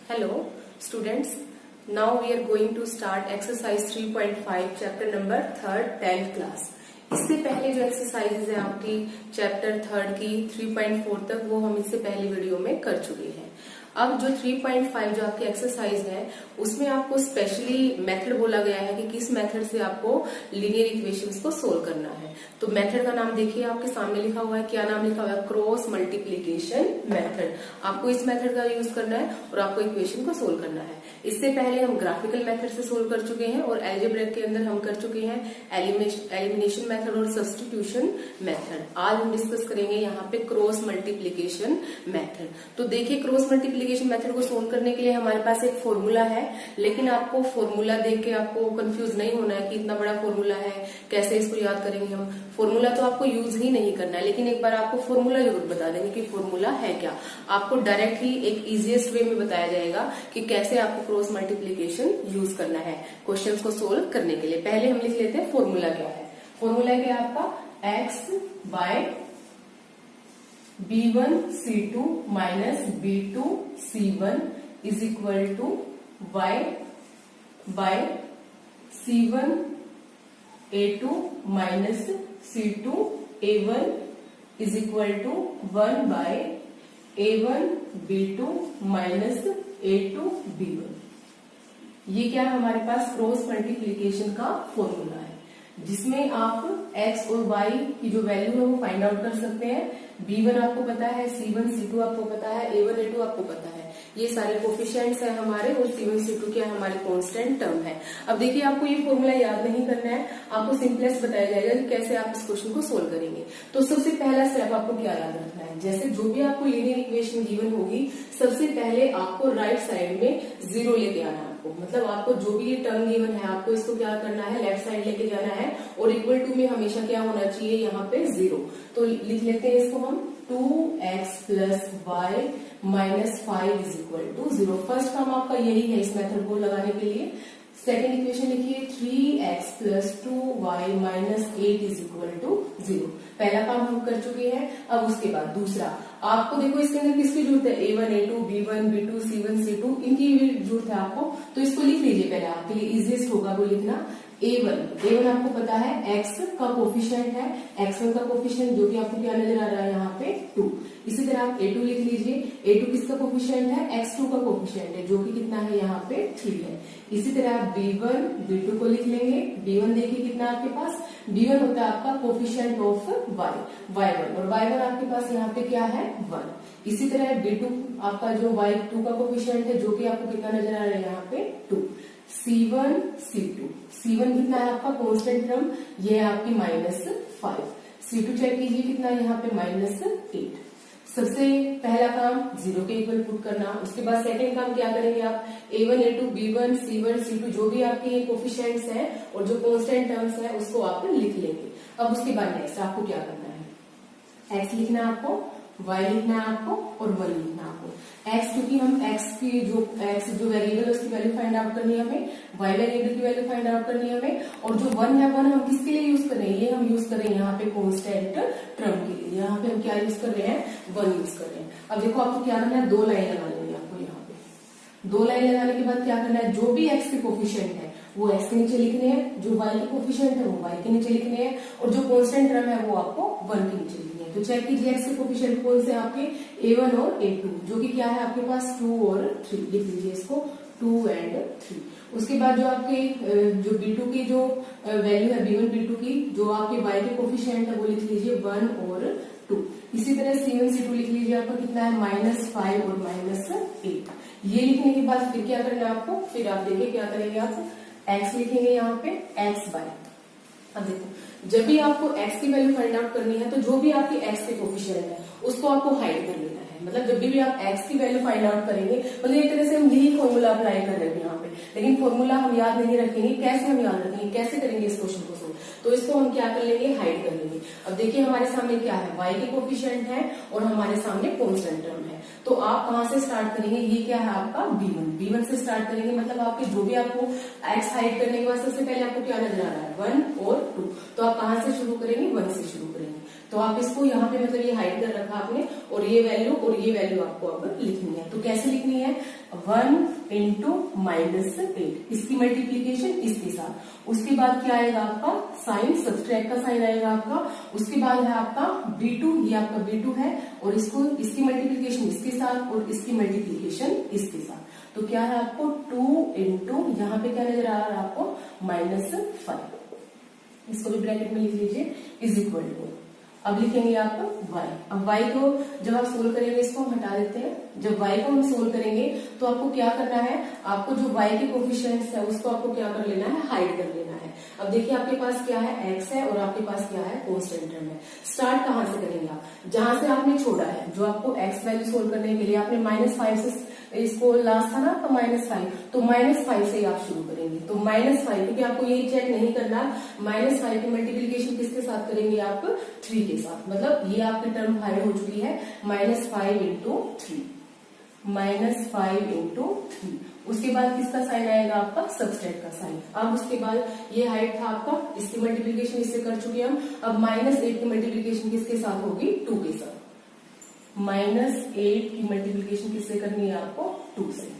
Hello students, now we are going to start exercise 3.5 chapter number 3rd 10th class। इससे पहले जो exercises है आपकी चैप्टर 3rd की 3.4 तक वो हम इससे पहले वीडियो में कर चुके हैं। अब जो 3.5 जो आपकी एक्सरसाइज है उसमें आपको स्पेशली मेथड बोला गया है कि किस मेथड से आपको लीनियर इक्वेशंस को सोल्व करना है। तो मेथड का नाम देखिए आपके सामने लिखा हुआ है, क्या नाम लिखा हुआ है? Cross multiplication method. आपको इस मेथड का यूज करना है और आपको इक्वेशन को सोल्व करना है। इससे पहले हम ग्राफिकल मेथड से सोल्व कर चुके हैं और अलजेब्रा के अंदर हम कर चुके हैं एलिमिनेशन मेथड और सब्स्टिट्यूशन मेथड। आज हम डिस्कस करेंगे यहाँ पे क्रॉस मल्टीप्लीकेशन मेथड। तो देखिए क्रॉस मल्टीप्लीकेशन मेथड को सोल्व करने के लिए हमारे पास एक फॉर्मूला है, लेकिन आपको फॉर्मूला देख के आपको कंफ्यूज नहीं होना है कि इतना बड़ा फॉर्मूला है कैसे इसको याद करेंगे हम। फॉर्मूला तो आपको यूज ही नहीं करना है, लेकिन एक बार आपको फॉर्मूला जरूर बता देंगे कि फॉर्मूला है क्या। आपको डायरेक्ट ही एक इजीएस्ट वे में बताया जाएगा कि कैसे आपको क्रॉस मल्टीप्लीकेशन यूज करना है क्वेश्चंस को सोल्व करने के लिए। पहले हम लिख लेते हैं फॉर्मूला क्या है। फॉर्मूला क्या है आपका? x by b1c2 minus b2c1 is equal to y by c1a2 minus c2a1 is equal to 1 by a1b2 minus a2b1। ये क्या है हमारे पास? क्रॉस मल्टीप्लीकेशन का फॉर्मूला है, जिसमें आप x और y की जो वैल्यू है वो फाइंड आउट कर सकते हैं। b1 आपको पता है, c1 c2 आपको पता है, a1 a2 आपको पता है। ये सारे कोफिशिएंट्स हैं हमारे और c1 c2 क्या है हमारे कांस्टेंट टर्म है। अब देखिए आपको ये फॉर्मूला याद नहीं करना है, आपको सिंपलेस्ट बताया जाएगा कि कैसे आप इस क्वेश्चन को सोल्व करेंगे। तो सबसे पहला स्टेप आपको क्या याद रखना है? जैसे जो भी आपको लीनियर इक्वेशन गिवन होगी, सबसे पहले आपको राइट साइड में जीरो लेके आना है। मतलब आपको जो भी ये टर्म गिवन है आपको इसको क्या करना है? लेफ्ट साइड लेके जाना है और इक्वल टू में हमेशा क्या होना चाहिए? यहाँ पे जीरो। तो लिख लेते हैं इसको हम 2x plus y minus 5 is equal to 0। First काम आपका यही है इस मेथड को लगाने के लिए। सेकेंड इक्वेशन लिखिए 3x plus 2y minus 8 is equal to 0। पहला काम हम कर चुके हैं। अब उसके बाद दूसरा, आपको देखो इसके अंदर किसकी जरूरत है? a1 a2 b1 b2 c1 c2 इनकी भी जरूरत है आपको। तो इसको लिख लीजिए पहले, आपके लिए इजीएस्ट होगा वो लिखना। a1 आपको पता है x का कोफिशिएंट है, x1 का कोफिशिएंट जो कि आपको क्या नजर आ रहा है यहाँ पे 2। इसी तरह आप a2 लिख लीजिए। a2 किसका कोफिशिएंट है? x2 का कोफिशिएंट है जो कि कितना है यहाँ पे 3 है। इसी तरह आप b1 b2 को लिख लेंगे। b1 देखिए कितना आपके पास? b1 होता है आपका कोफिशिएंट ऑफ y1 और y1 आपके पास यहाँ पे क्या है? 1। इसी तरह b2 आपका जो y2 का कोफिशिएंट है जो कि आपको कितना नजर आ रहा है यहाँ पे 2। c1 c1 कितना है आपका कांस्टेंट टर्म? ये है आपकी -5। c2 चेक कीजिए कितना है यहाँ पे -8। सबसे पहला काम जीरो के इक्वल पुट करना। उसके बाद सेकंड काम क्या करेंगे आप? a1 a2 b1 c1 c2 जो भी आपके कोफिशिएंट्स हैं और जो कांस्टेंट टर्म्स है उसको आप लिख लेंगे। अब उसके बाद नेक्स्ट आपको क्या करना है? x लिखना है आपको, y लिखना है आपको और 1 लिखना है आपको। x क्योंकि हम x जो वेरिएबल है उसकी वैल्यू फाइंड आउट करनी है हमें, y वेरिएबल की वैल्यू फाइंड आउट करनी है हमें, और जो 1 है 1 हम किसके लिए यूज कर रहे हैं? ये हम यूज कर रहे हैं यहाँ पे कांस्टेंट टर्म के लिए। यहाँ पे हम क्या यूज कर रहे हैं? 1 यूज कर रहे हैं। अब देखो आपको क्या करना है? 2 लाइन लगा लेंगे आपको यहाँ पे। 2 लाइन लगाने के बाद क्या करना है? जो भी x के कोफिशिएंट है वो x के नीचे लिखने हैं, जो y के कोफिशिएंट है वो y के नीचे लिखने हैं, और जो कांस्टेंट टर्म है वो आपको 1 के नीचे लिखने हैं। तो चेक कीजिए x के कोफिशिएंट कौन से आपके? a1 और a2 जो कि क्या है आपके पास 2 और 3। लिख लीजिए इसको 2 और 3। उसके बाद जो आपके जो b2 की जो वैल्यू है b1 b2 की, जो आपके y के कोफिशिएंट है वो लिख लीजिए 1 और 2। इसी तरह c1 c2 लिख लीजिए आपका कितना है? -5 और -8। ये लिखने के बाद फिर क्या करना है आपको? फिर आप देखिए क्या करेंगे आप? x लिखेंगे यहाँ पे x बाय। अब देखो जब भी आपको x की वैल्यू फाइंड आउट करनी है तो जो भी आपके x के कोफिशिएंट है उसको आपको हाइड कर लेना है। मतलब जब भी आप x की वैल्यू फाइंड आउट करेंगे, मतलब एक तरह से हम यही फॉर्मूला अप्लाई कर रहे हैं यहाँ पे, लेकिन फॉर्मूला हम याद नहीं रखेंगे। कैसे हम याद रखेंगे? कैसे करेंगे इस क्वेश्चन को सोल्व? तो इसको हम क्या कर लेंगे? हाइड कर लेंगे। अब देखिए हमारे सामने क्या है? y के कोफिशिएंट है और हमारे सामने कांस्टेंट टर्म है। तो आप कहाँ से स्टार्ट करेंगे? ये क्या है आपका? b1 से स्टार्ट करेंगे। मतलब आपके जो भी आपको x हाइड करने के बाद सबसे पहले आपको क्या नजर आ रहा है? 1 और 2। तो आप कहाँ से शुरू करेंगे? 1 से शुरू करेंगे। तो आप इसको यहाँ पे मतलब ये हाइड कर रखा आपने, और ये वैल्यू आपको अब लिखनी है। तो कैसे लिखनी है? 1 इंटू माइनस 8, इसकी मल्टीप्लीकेशन इसके साथ। उसके बाद क्या आएगा आपका साइन, सब्सट्रैक्ट का साइन आएगा आपका। उसके बाद है आपका B2, ये आपका B2 है, और इसकी मल्टीप्लीकेशन इसके साथ और इसकी मल्टीप्लीकेशन इसके साथ। तो क्या है आपको 2 इंटू, यहाँ पे क्या नजर आ रहा है आपको -5, इसको भी ब्रैकेट में लिख लीजिए, इज इक्वल टू, अब लिखेंगे आप y। अब y को जब आप सोल्व करेंगे, इसको हम हटा देते हैं। जब y को हम सोल्व करेंगे तो आपको क्या करना है, आपको जो y के कोफिशिएंट्स है उसको आपको क्या कर लेना है, हाइड कर लेना है। अब देखिए आपके पास क्या है, x है और आपके पास क्या है, कांस्टेंट टर्म है। स्टार्ट कहां से करेंगे आप, जहां से आपने छोड़ा है, जो आपको x वैल्यू सोल्व करने के लिए आपने -5 से, इसको लास्ट था ना आपका -5, तो -5 से ही आप शुरू करेंगे। तो -5, क्योंकि आपको ये चेक नहीं करना, -5 की मल्टीप्लीकेशन किसके साथ करेंगे आप, 3 के साथ। मतलब ये आपकी टर्म हाइड हो चुकी है, -5 इंटू 3, -5 इंटू 3। उसके बाद किसका साइन आएगा आपका, सबस्ट्रैक्ट का साइन। अब उसके बाद ये हाइट था आपका, इसकी मल्टीप्लीकेशन इससे कर चुके हम। अब -8 की मल्टीप्लीकेशन किसके साथ होगी, 2 के साथ। -8 की मल्टीप्लीकेशन किससे करनी है आपको, 2 से।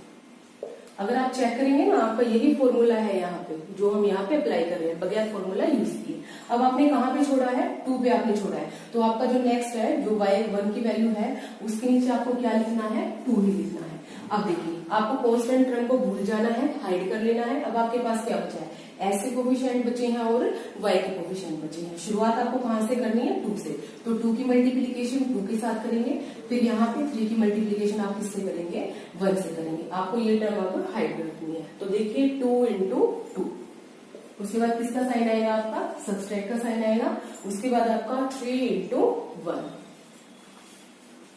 अगर आप चेक करेंगे ना, आपका यही फॉर्मूला है यहाँ पे, जो हम यहाँ पे अप्लाई कर रहे हैं, बगैर फॉर्मूला यूज किए। अब आपने कहाँ पे छोड़ा है, 2 पे आपने छोड़ा है। तो आपका जो नेक्स्ट है, जो y1 की वैल्यू है, उसके नीचे आपको क्या लिखना है, 2 ही लिखना है। अब देखिए आपको कांस्टेंट टर्म को भूल जाना है, हाइड कर लेना है। अब आपके पास क्या बचा है, x के कोफिशिएंट बचे हैं और y के कोफिशिएंट बचे हैं। शुरुआत आपको कहां से करनी है, 2 से। तो 2 की मल्टीप्लीकेशन 2 के साथ करेंगे, फिर यहाँ पे 3 की मल्टीप्लीकेशन आप किससे करेंगे, 1 से करेंगे। आपको ये टर्म आपको हाइड रखनी है। तो देखिए 2 इंटू 2, उसके बाद किसका साइन आएगा आपका, सबस्ट्रैक्ट का साइन आएगा। उसके बाद आपका 3 इंटू 1,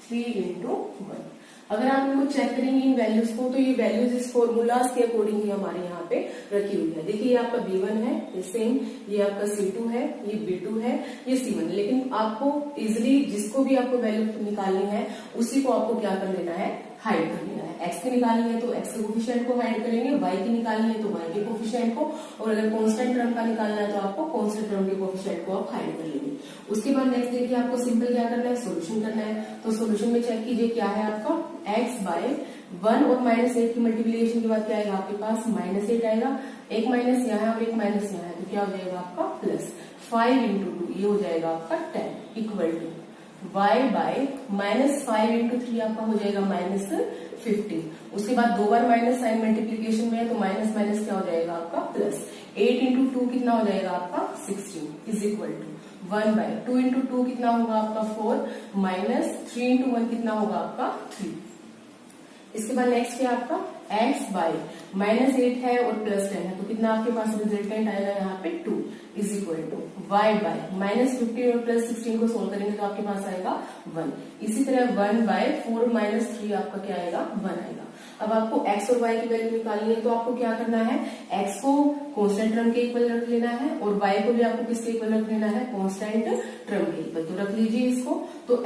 3 इंटू 1। अगर आप इनको चेक करेंगे इन वैल्यूज को, तो ये वैल्यूज इस फॉर्मूलाज के अकॉर्डिंग ही हमारे यहाँ पे रखी हुई है। देखिए ये आपका B1 है, ये सेम, ये आपका C2 है, ये B2 है, ये C1। लेकिन आपको इजिली जिसको भी आपको वैल्यू निकालनी है, उसी को आपको क्या कर लेना है, हाइड कर लेना है। x की निकालनी है तो x के कोफिशिएंट को हाइड करेंगे, y की निकालनी है तो y के कोफिशिएंट को, और अगर कांस्टेंट टर्म का निकालना है तो आपको कांस्टेंट टर्म के कोफिशिएंट को आप हाइड कर लेंगे। उसके बाद नेक्स्ट देखिए आपको सिंपल क्या करना है, सोल्यूशन करना है। तो सोल्यूशन में चेक कीजिए क्या है आपका, x बाय 1 और -8 की मल्टीप्लीकेशन के बाद क्या आएगा आपके पास, -8 आएगा। एक माइनस यहाँ है और एक माइनस यहाँ है, तो क्या हो जाएगा आपका प्लस 5 इंटू 2, ये हो जाएगा आपका 10 equal to y by -5 into 3 आपका हो जाएगा -15। उसके बाद 2 बार माइनस साइन मल्टीप्लीकेशन में है, तो माइनस माइनस क्या हो जाएगा आपका प्लस। 8 इंटू 2 कितना हो जाएगा आपका 16 is equal to 1 by 2 into 2 कितना होगा आपका 4 माइनस 3 इंटू 1 कितना होगा आपका 3। इसके बाद नेक्स्ट क्या आपका x बाय -8 है और +10 है, तो कितना आपके पास रिजल्टेंट आएगा यहाँ पे 2 is equal to y by -15 और +16 को सोल्व करेंगे तो आपके पास आएगा 1। इसी तरह 1 बाय 4 -3 आपका क्या आएगा 1 आएगा। अब आपको x और y की वैल्यू निकालनी है, तो आपको क्या करना है, x को कांस्टेंट टर्म के इक्वल रख लेना है और y को भी आपको किसके इक्वल रख लेना है, कांस्टेंट टर्म के इक्वल। तो रख लीजिए इसको, तो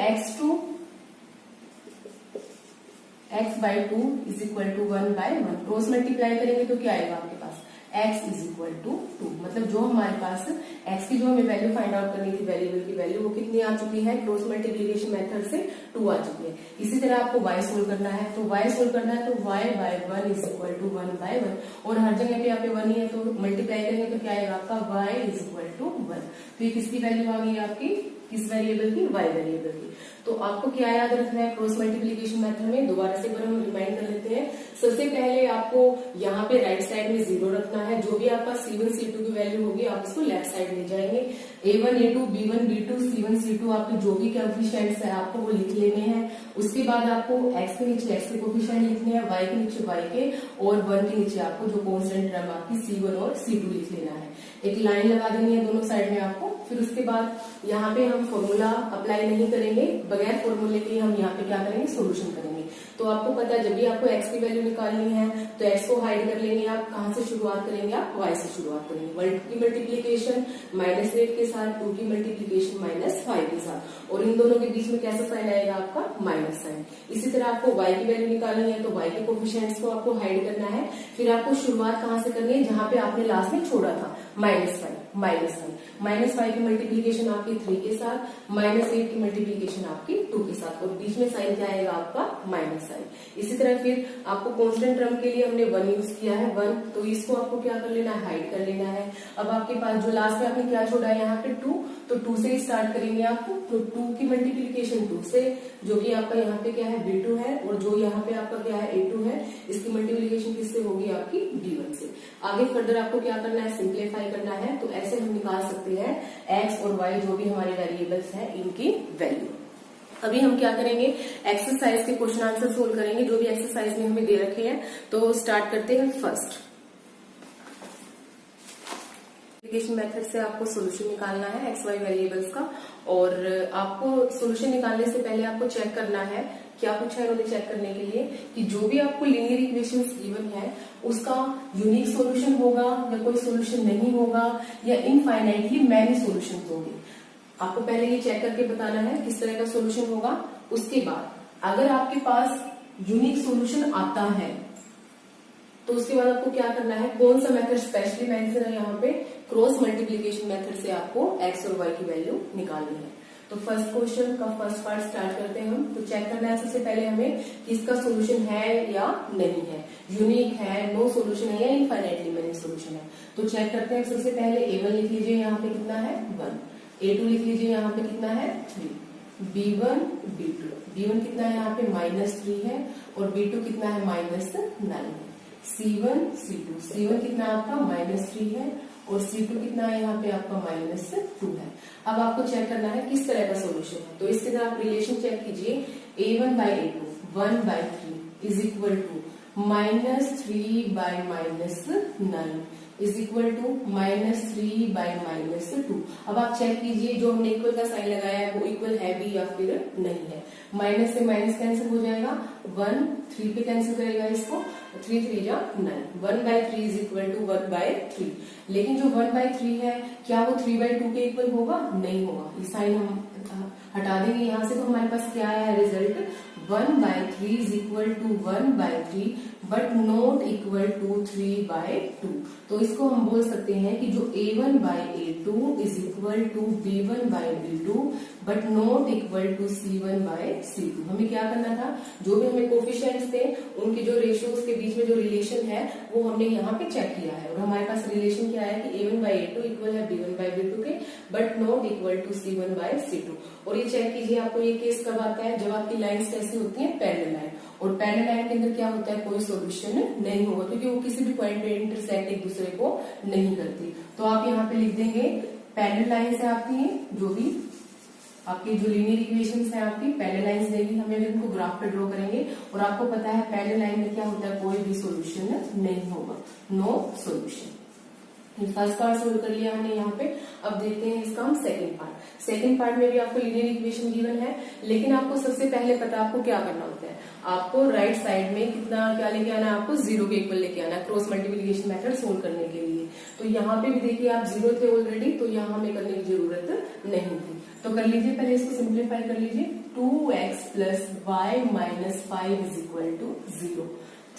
x by 2 is equal to 1 by 1। Cross multiply करेंगे तो क्या आएगा आपके पास, x इज इक्वल टू 2। मतलब जो हमारे पास x की जो हमें वैल्यू फाइंड आउट करनी थी, वेरिएबल की वैल्यू, वो कितनी आ चुकी है, क्रॉस मल्टीप्लीकेशन मेथड से 2 आ चुकी है। इसी तरह आपको y सोल्व करना है, तो y सोल्व करना है तो y by 1 is equal to 1 by 1, और हर जगह पे यहाँ पे 1 ही है, तो मल्टीप्लाई करेंगे तो क्या आएगा आपका y इज इक्वल टू 1। तो ये किसकी वैल्यू आ गई आपकी, किस वेरिएबल की, y वेरिएबल की। तो आपको क्या याद रखना है क्रॉस मल्टीप्लीकेशन मेथड में, दोबारा से एक बार हम रिमाइंड कर लेते हैं। सबसे पहले आपको यहाँ पे राइट साइड में 0 रखना है। जो भी आपका C1 C2 की वैल्यू होगी आप इसको लेफ्ट साइड ले जाएंगे। A1 A2 B1 B2 C1 C2 आपके जो भी कोएफिशिएंट्स है आपको वो लिख लेने हैं। उसके बाद आपको x के नीचे x के कोएफिशिएंट लिखने हैं, y के नीचे y के, और 1 के नीचे आपको जो कांस्टेंट टर्म आपकी C1 और C2 लिख लेना है। एक लाइन लगा देनी है दोनों साइड में आपको। फिर उसके बाद यहाँ पे हम फॉर्मूला अप्लाई नहीं करेंगे, बगैर फॉर्मूले के हम यहाँ पे क्या करेंगे, सोल्यूशन करेंगे। तो आपको पता है जब भी आपको x की वैल्यू निकालनी है तो x को हाइड कर लेंगे आप। कहाँ से शुरुआत करेंगे आप, y से शुरुआत करेंगे। 1 की मल्टीप्लीकेशन -8 के साथ, 2 की मल्टीप्लीकेशन -5 के साथ, और इन दोनों के बीच में कैसा साइन आएगा आपका, माइनस साइन। इसी तरह आपको y की वैल्यू निकालनी है तो y के कोएफिशिएंट्स को आपको हाइड करना है। फिर आपको शुरुआत कहाँ से करनी है, जहाँ पे आपने लास्ट में छोड़ा था, -5। -5 की मल्टीप्लीकेशन आपकी 3 के साथ, -8 की मल्टीप्लीकेशन आपकी 2 के साथ, और बीच में साइन क्या आएगा आपका माइनस साइन। इसी तरह फिर आपको कांस्टेंट टर्म के लिए हमने 1 यूज किया है, 1, तो इसको आपको क्या कर लेना है, हाइड कर लेना है। अब आपके पास जो लास्ट में आपने क्या छोड़ा है यहाँ पे 2, तो 2 से स्टार्ट करेंगे आप, तो 2 की मल्टीप्लीकेशन 2 से, जो कि आपका यहाँ पे क्या है b2 है, और जो यहाँ पे आपका क्या है a2 है, इसकी मल्टीप्लीकेशन किससे होगी आपकी b1 से। आगे फर्दर आपको क्या करना है, सिंप्लीफाई करना है। तो ऐसे हम निकाल सकते हैं x और y जो भी हमारे वेरिएबल्स हैं इनकी वैल्यू। अभी हम क्या करेंगे, एक्सरसाइज के क्वेश्चन आंसर सोल्व करेंगे जो भी एक्सरसाइज में हमें दे रखे हैं। तो स्टार्ट करते हैं फर्स्ट। मल्टीप्लिकेशन मेथड से आपको सॉल्यूशन निकालना है एक्स वाई वेरिएबल्स का, और आपको सॉल्यूशन निकालने से पहले आपको चेक करना है, क्या पूछा है उन्होंने चेक करने के लिए कि जो भी आपको लीनियर इक्वेशंस गिवन है उसका यूनिक सॉल्यूशन होगा या कोई सॉल्यूशन नहीं होगा, या इनफाइनाइटली मैनी सॉल्यूशंस होंगे। आपको पहले ये चेक करके बताना है किस तरह का सॉल्यूशन होगा। उसके बाद अगर आपके पास यूनिक सॉल्यूशन आता है तो उसके बाद आपको क्या करना है, कौन सा मेथड स्पेशली मेंशन है यहाँ पे, क्रॉस मल्टीप्लिकेशन मेथड से आपको एक्स और वाई की वैल्यू निकालनी है। तो फर्स्ट क्वेश्चन का फर्स्ट पार्ट स्टार्ट करते हैं हम। तो चेक करना है सबसे पहले हमें कि इसका सॉल्यूशन है या नहीं है, यूनिक है, नो सॉल्यूशन है, या इनफाइनाइटली मेनी सॉल्यूशन है। तो चेक करते हैं। सबसे पहले a1 लिख लीजिए, यहाँ पे कितना है 1, a2 लिख लीजिए, यहाँ पे कितना है 3, b1 b1 कितना है यहाँ पे -3 है, और b2 कितना है -9 है, c1 कितना आपका -3 है, और c2 कितना है यहाँ पे आपका -2 है। अब आपको चेक करना है किस तरह का सॉल्यूशन है। तो इसके साथ आप रिलेशन चेक कीजिए, a1 by a2 1/3 is equal to -3 by -9 is equal to -3 by -2। अब आप चेक कीजिए जो हमने इक्वल का साइन लगाया है वो इक्वल है भी या फिर नहीं है। माइनस से माइनस कैंसिल हो जाएगा, 1 3 पे कैंसिल करेगा इसको, 3 3 जा 9, 1/3 इज इक्वल टू 1/3। लेकिन जो 1/3 है क्या वो 3/2 के इक्वल होगा? नहीं होगा। ये साइन हम हटा देंगे यहाँ से, तो हमारे पास क्या है result, 1/3 is equal to 1/3 but not equal to 3/2। तो इसको हम बोल सकते हैं कि जो a1 by a2 is equal to b1 by b2 but not equal to c1 by c2। हमें क्या करना था, जो भी हमें कोफिशिएंट्स थे उनके जो रेशियोज के बीच में जो रिलेशन है वो हमने यहाँ पे चेक किया है, और हमारे पास रिलेशन क्या है कि a1 by a2 इक्वल है b1 by b2 के but not equal to c1 by c2। और ये चेक कीजिए आपको ये केस कब आता है, जब आपकी लाइन्स कैसी होती है, पैरेलल लाइन, और पैरेलल लाइन के अंदर क्या होता है, कोई सॉल्यूशन नहीं होगा क्योंकि वो किसी भी पॉइंट पे इंटरसेक्ट एक दूसरे को नहीं करती। तो आप यहाँ पे लिख देंगे पैरेलल लाइन्स है आपकी, जो भी आपकी जो लीनियर इक्वेशंस है आपकी पैरेलल लाइन्स देगी हमें, इनको ग्राफ पे ड्रॉ करेंगे, और आपको पता है पैरेलल लाइन में क्या होता है, कोई भी सॉल्यूशन नहीं होगा, no solution. First part solve कर लिया हमने यहाँ पे। अब देखते हैं इसका हम सेकंड पार्ट। सेकंड पार्ट में भी आपको लीनियर इक्वेशन गिवन है, लेकिन आपको सबसे पहले पता है आपको क्या करना होता है, आपको राइट साइड में कितना क्या लेके आना है, आपको 0 के इक्वल लेके आना है क्रॉस मल्टीप्लिकेशन मेथड सोल्व करने के लिए। तो यहाँ पे भी देखिए आप 0 थे ऑलरेडी, तो यहाँ हमें करने की जरूरत नहीं थी। तो कर लीजिए, पहले इसको सिंप्लीफाई कर लीजिए, 2x plus y minus 5 is equal to 0,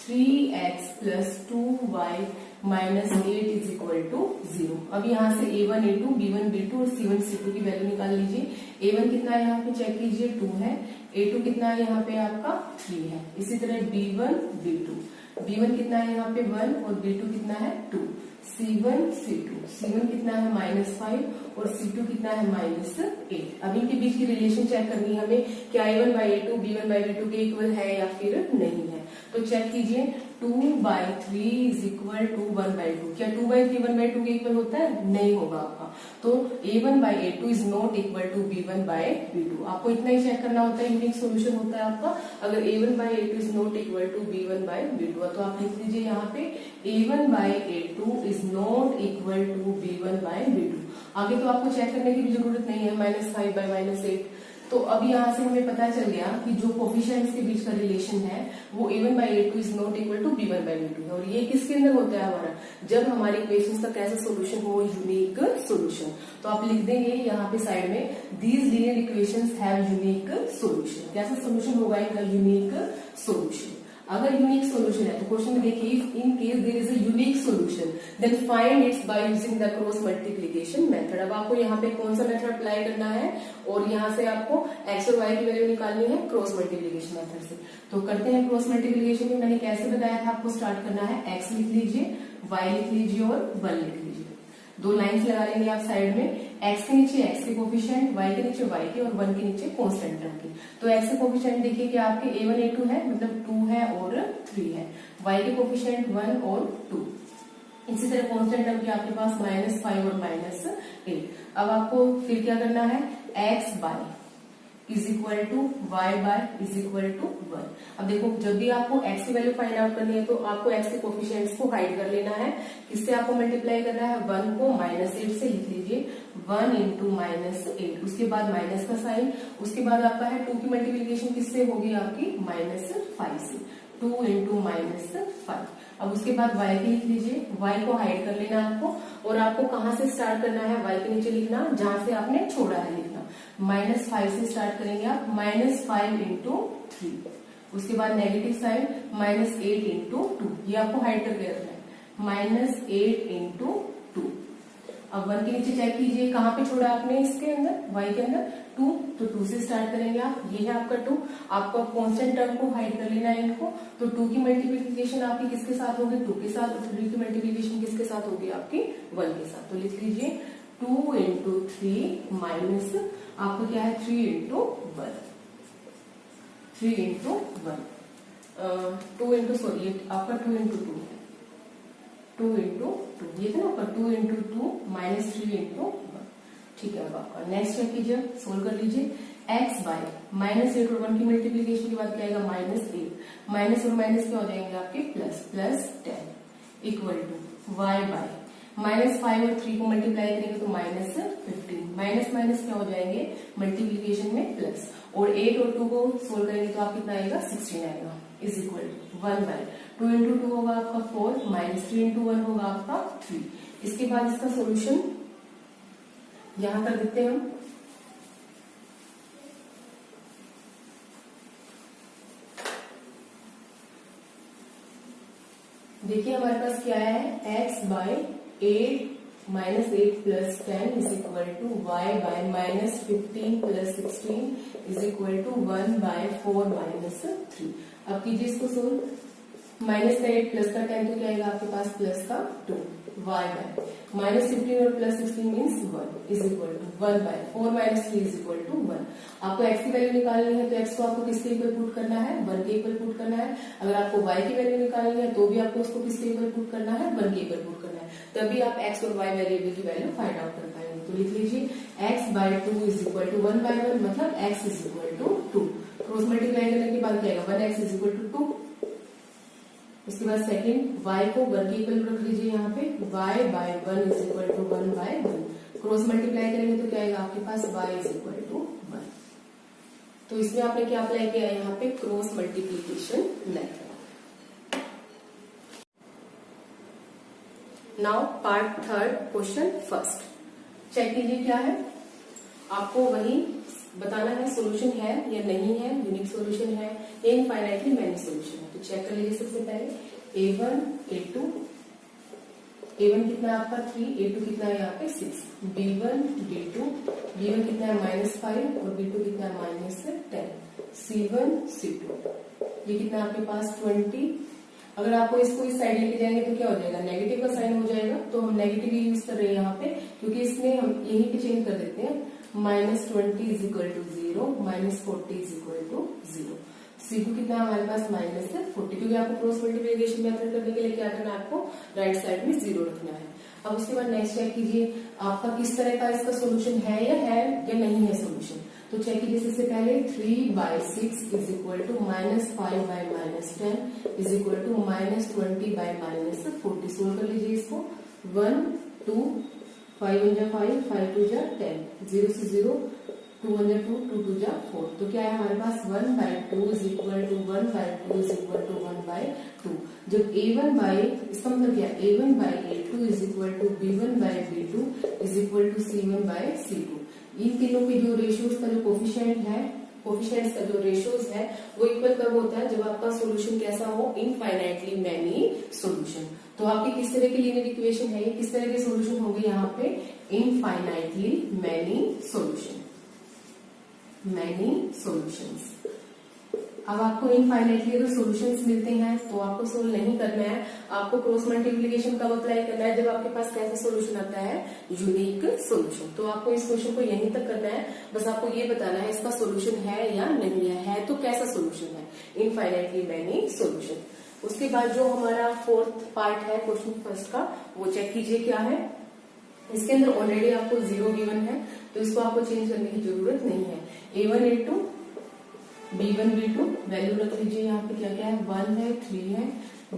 3x plus 2y minus 8 is equal to 0। अब यहाँ से a1 a2 b1 b2 और c1 c2 की वैल्यू निकाल लीजिए। a1 कितना है यहाँ पे चेक कीजिए 2 है, a2 कितना है यहाँ पे आपका 3 है, इसी तरह b1 b1 कितना है यहाँ पे 1 और b2 कितना है 2, c1 c2 कितना है -5 और c2 कितना है -8। अब इनके बीच की रिलेशन चेक करनी है हमें, क्या a1 by a2 b1 by b2 के इक्वल है या फिर नहीं है। तो चेक कीजिए 2/3 इज इक्वल टू 1/2। क्या 2/3 1/2 के इक्वल होता है? नहीं होगा आपका। तो a1 by a2 is not equal to b1 by b2। आपको इतना ही चेक करना होता है, यूनिक सॉल्यूशन होता है आपका। अगर a1 by a2 is not equal to b1 by b2 तो आप लिख लीजिए यहाँ पे a1 by a2 is not equal to b1 by b2। आगे तो आपको चेक करने की भी जरूरत नहीं है, -5 by -8। तो अब यहाँ से हमें पता चल गया कि जो कोफिशिएंट्स के बीच का रिलेशन है वो a1 by a2 is not equal to b1 by b2 है। और ये किसके अंदर होता है हमारा, जब हमारी इक्वेशंस का कैसा सॉल्यूशन हो, यूनिक सॉल्यूशन। तो आप लिख देंगे यहाँ पे साइड में, these linear equations have unique solution. कैसा सॉल्यूशन होगा इनका, यूनिक सॉल्यूशन। अगर यूनिक सॉल्यूशन है तो क्वेश्चन में देखिए if in case there is a unique solution then find its by using the cross multiplication method. अब आपको यहाँ पे कौन सा मेथड अप्लाई करना है और यहाँ से आपको एक्स और वाई की वैल्यू निकालनी है क्रॉस मल्टीप्लिकेशन मेथड से। तो करते हैं क्रॉस मल्टीप्लिकेशन में। मैंने कैसे बताया था आपको स्टार्ट करना है, एक्स लिख लीजिए, वाई लिख लीजिए और 1 लिख लीजिए। 2 लाइन्स लगा लेंगे आप साइड में, एक्स के नीचे एक्स के कोफिशिएंट, वाई के नीचे वाई के और 1 के नीचे कांस्टेंट टर्म के। तो एक्स के कोफिशिएंट देखिए कि आपके a1 a2 है, मतलब 2 है और 3 है। वाई के कोफिशिएंट 1 और 2। इसी तरह कांस्टेंट टर्म के आपके पास -5 और -8। अब आपको फिर क्या करना है, x by is equal to y by is equal to 1। अब देखो जब भी आपको x की वैल्यू फाइंड आउट करनी है तो आपको x के कोफिशिएंट्स को हाइड कर लेना है। किससे आपको मल्टीप्लाई करना है, 1 को -8 से लिख लीजिए, 1 इंटू -8, उसके बाद माइनस का साइन, उसके बाद आपका है 2 की मल्टीप्लीकेशन किससे होगी आपकी, -5 से, 2 इंटू -5। अब उसके बाद y के लिख लीजिए, y को हाइड कर लेना आपको और आपको कहां से स्टार्ट करना है, y के नीचे लिखना जहां से आपने छोड़ा है लिखना। -5 से स्टार्ट करेंगे आप, -5 इंटू 3, उसके बाद नेगेटिव साइन -8 इंटू 2, ये आपको हाइड करके रखना है, -8 इंटू 2। अब 1 के नीचे चेक कीजिए कहां पे छोड़ा आपने, इसके अंदर y के अंदर 2, तो 2 से स्टार्ट करेंगे आप, ये है आपका 2। आपको कांस्टेंट टर्म को हाइड कर लेना है इनको, तो 2 की मल्टीप्लिकेशन आपकी किसके साथ होगी, 2 के साथ, और 3 की मल्टीप्लिकेशन किसके साथ होगी आपकी, 1 के साथ। तो लिख लीजिए 2 इंटू 3 माइनस आपको क्या है 3 इंटू 1, 3 इंटू 1, 2 इंटू सॉरी आपका 2 इंटू 2 है, 2 इंटू 2, ये था ना आपका 2 इंटू 2 माइनस 3 इंटू 1। ठीक है, अब आपका नेक्स्ट चेक कीजिए, सोल्व कर लीजिए। x बाय -8 और 1 की मल्टीप्लिकेशन के बाद क्या आएगा, -8, माइनस और माइनस क्या हो जाएंगे आपके plus 10 equal to y by -5 और 3 को मल्टीप्लाई करेंगे तो -15, माइनस माइनस क्या हो जाएंगे मल्टीप्लिकेशन में प्लस, और 8 और 2 को सोल्व करेंगे तो आप कितना आएगा 16 आएगा, is equal to 1 by 2 into 2 होगा आपका 4, -3 इंटू 1 होगा आपका 3। इसके बाद इसका सोल्यूशन यहां कर देते हैं हम। देखिए हमारे पास क्या है, x by 8 -8 plus 10 is equal to y by -15 plus 16 is equal to 1 by 4 minus 3। अब कीजिए इसको सोल्व, माइनस का 8 प्लस का 10 तो क्या आएगा आपके पास प्लस का 2, y बाय -15 और plus 16 means 1 is equal to 1 by 4 minus 3 is equal to 1। आपको x की वैल्यू निकालनी है तो x को आपको किसके इक्वल पुट करना है, 1 के इक्वल पुट करना है। अगर आपको y की वैल्यू निकालनी है तो भी आपको उसको किसके इक्वल पुट करना है, 1 के इक्वल पुट करना है, तभी आप x और y वेरिएबल की वैल्यू फाइंड आउट कर पाएंगे। तो लिख लीजिए x by 2 is equal to 1 by 1, मतलब x is equal to 2। Cross multiply करने के बाद क्या आएगा, 1x इज इक्वल टू 2। उसके बाद सेकंड y को 1 के इक्वल रख लीजिए यहाँ पे, y by 1 is equal to 1 by 1। Cross multiply करेंगे तो क्या आएगा आपके पास y इज इक्वल टू 1। तो इसमें आपने क्या अप्लाई किया है यहाँ पे, cross multiplication method. Now part 3 question first check कीजिए क्या है, आपको वही बताना है सॉल्यूशन है या नहीं है, यूनिक सॉल्यूशन है या इनफाइनाइटली मैनी सॉल्यूशन है। तो चेक कर लीजिए सबसे पहले a1 a2, a1 कितना है आपका 3, a2 कितना है यहाँ पे 6, b1 b2, b1 कितना है -5 और b2 कितना है -10, c1 c2, ये कितना है आपके पास 20। अगर आपको इसको इस साइड लेके जाएंगे तो क्या हो जाएगा, नेगेटिव का साइन हो जाएगा, तो हम नेगेटिव यूज कर रहे हैं यहाँ पे, क्योंकि इसमें हम यहीं पे चेंज कर देते हैं, -20 is equal to 0, -40 is equal to 0। c2 कितना हमारे पास -40, क्योंकि आपको क्रॉस मल्टीप्लिकेशन मेथड करने के लिए क्या करना है, आपको राइट साइड में 0 रखना है। अब उसके बाद नेक्स्ट चेक कीजिए आपका किस तरह का इसका सोल्यूशन है या नहीं है सोल्यूशन। तो चेक कीजिए सबसे पहले 3 by 6 is equal to -5 by -10 is equal to -20 by -40। Solve कर लीजिए इसको, 1 2 5 1 जा 5 5 2 जा 10, 0 से 0, 2 1 जा 2 2 2 जा 4। तो क्या है हमारे पास 1 by 2 is equal to 1 by 2 is equal to 1 by 2। जब a1 बाय, इसका मतलब क्या, a1 by a2 is equal to b1 by b2 is equal to c1 by c2। इन तीनों के जो रेशियोज का जो कोफिशिएंट है कोफिशिएंट्स का जो रेशियोज है वो इक्वल कब होता है, जब आपका सोल्यूशन कैसा हो, इनफाइनाइटली मैनी सोल्यूशन। तो आपकी किस तरह की लीनियर इक्वेशन है, ये किस तरह के सोल्यूशन होंगे यहाँ पे, infinitely many solution, many solutions. अब आपको इनफाइनाइटली अगर सॉल्यूशंस मिलते हैं तो आपको सोल्व नहीं करना है, आपको क्रॉस मल्टीप्लिकेशन कब अप्लाई करना है, जब आपके पास कैसा सॉल्यूशन आता है, यूनिक सॉल्यूशन। तो आपको इस क्वेश्चन को यहीं तक करना है, बस आपको ये बताना है इसका सॉल्यूशन है या नहीं है तो कैसा सॉल्यूशन है, इनफाइनाइटली मैनी सॉल्यूशन। उसके बाद जो हमारा फोर्थ पार्ट है क्वेश्चन फर्स्ट का, वो चेक कीजिए क्या है। इसके अंदर ऑलरेडी आपको 0 गिवन है, तो इसको आपको चेंज करने की जरूरत नहीं है। A1 A2 B1 B2 value रख लीजिए, यहाँ पे क्या क्या है, 1 है 3 है,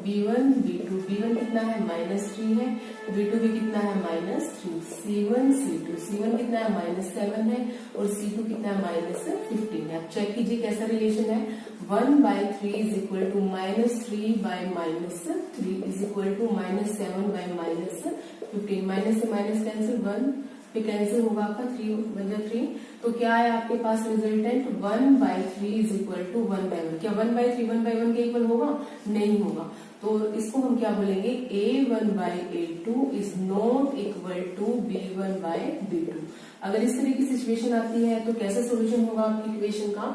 B1 B2 B1 कितना है -3 है, B2 भी कितना है -3, C1 C2 C1 कितना है -7 है और C2 कितना है -15 है। अब चेक कीजिए कैसा रिलेशन है, 1/3 is equal to -3 by -3 is equal to -7 by -15, minus से माइनस कैंसिल, 1 पे कैंसिल होगा आपका 3 तो क्या है आपके पास रिजल्टेंट, 1/3 इज इक्वल टू 1/1। क्या 1/3 1/1 के इक्वल होगा, नहीं होगा। तो इसको हम क्या बोलेंगे, A1/A2 is not equal to B1/B2। अगर इस तरह की सिचुएशन आती है तो कैसा सोल्यूशन होगा आपकी इक्वेशन का,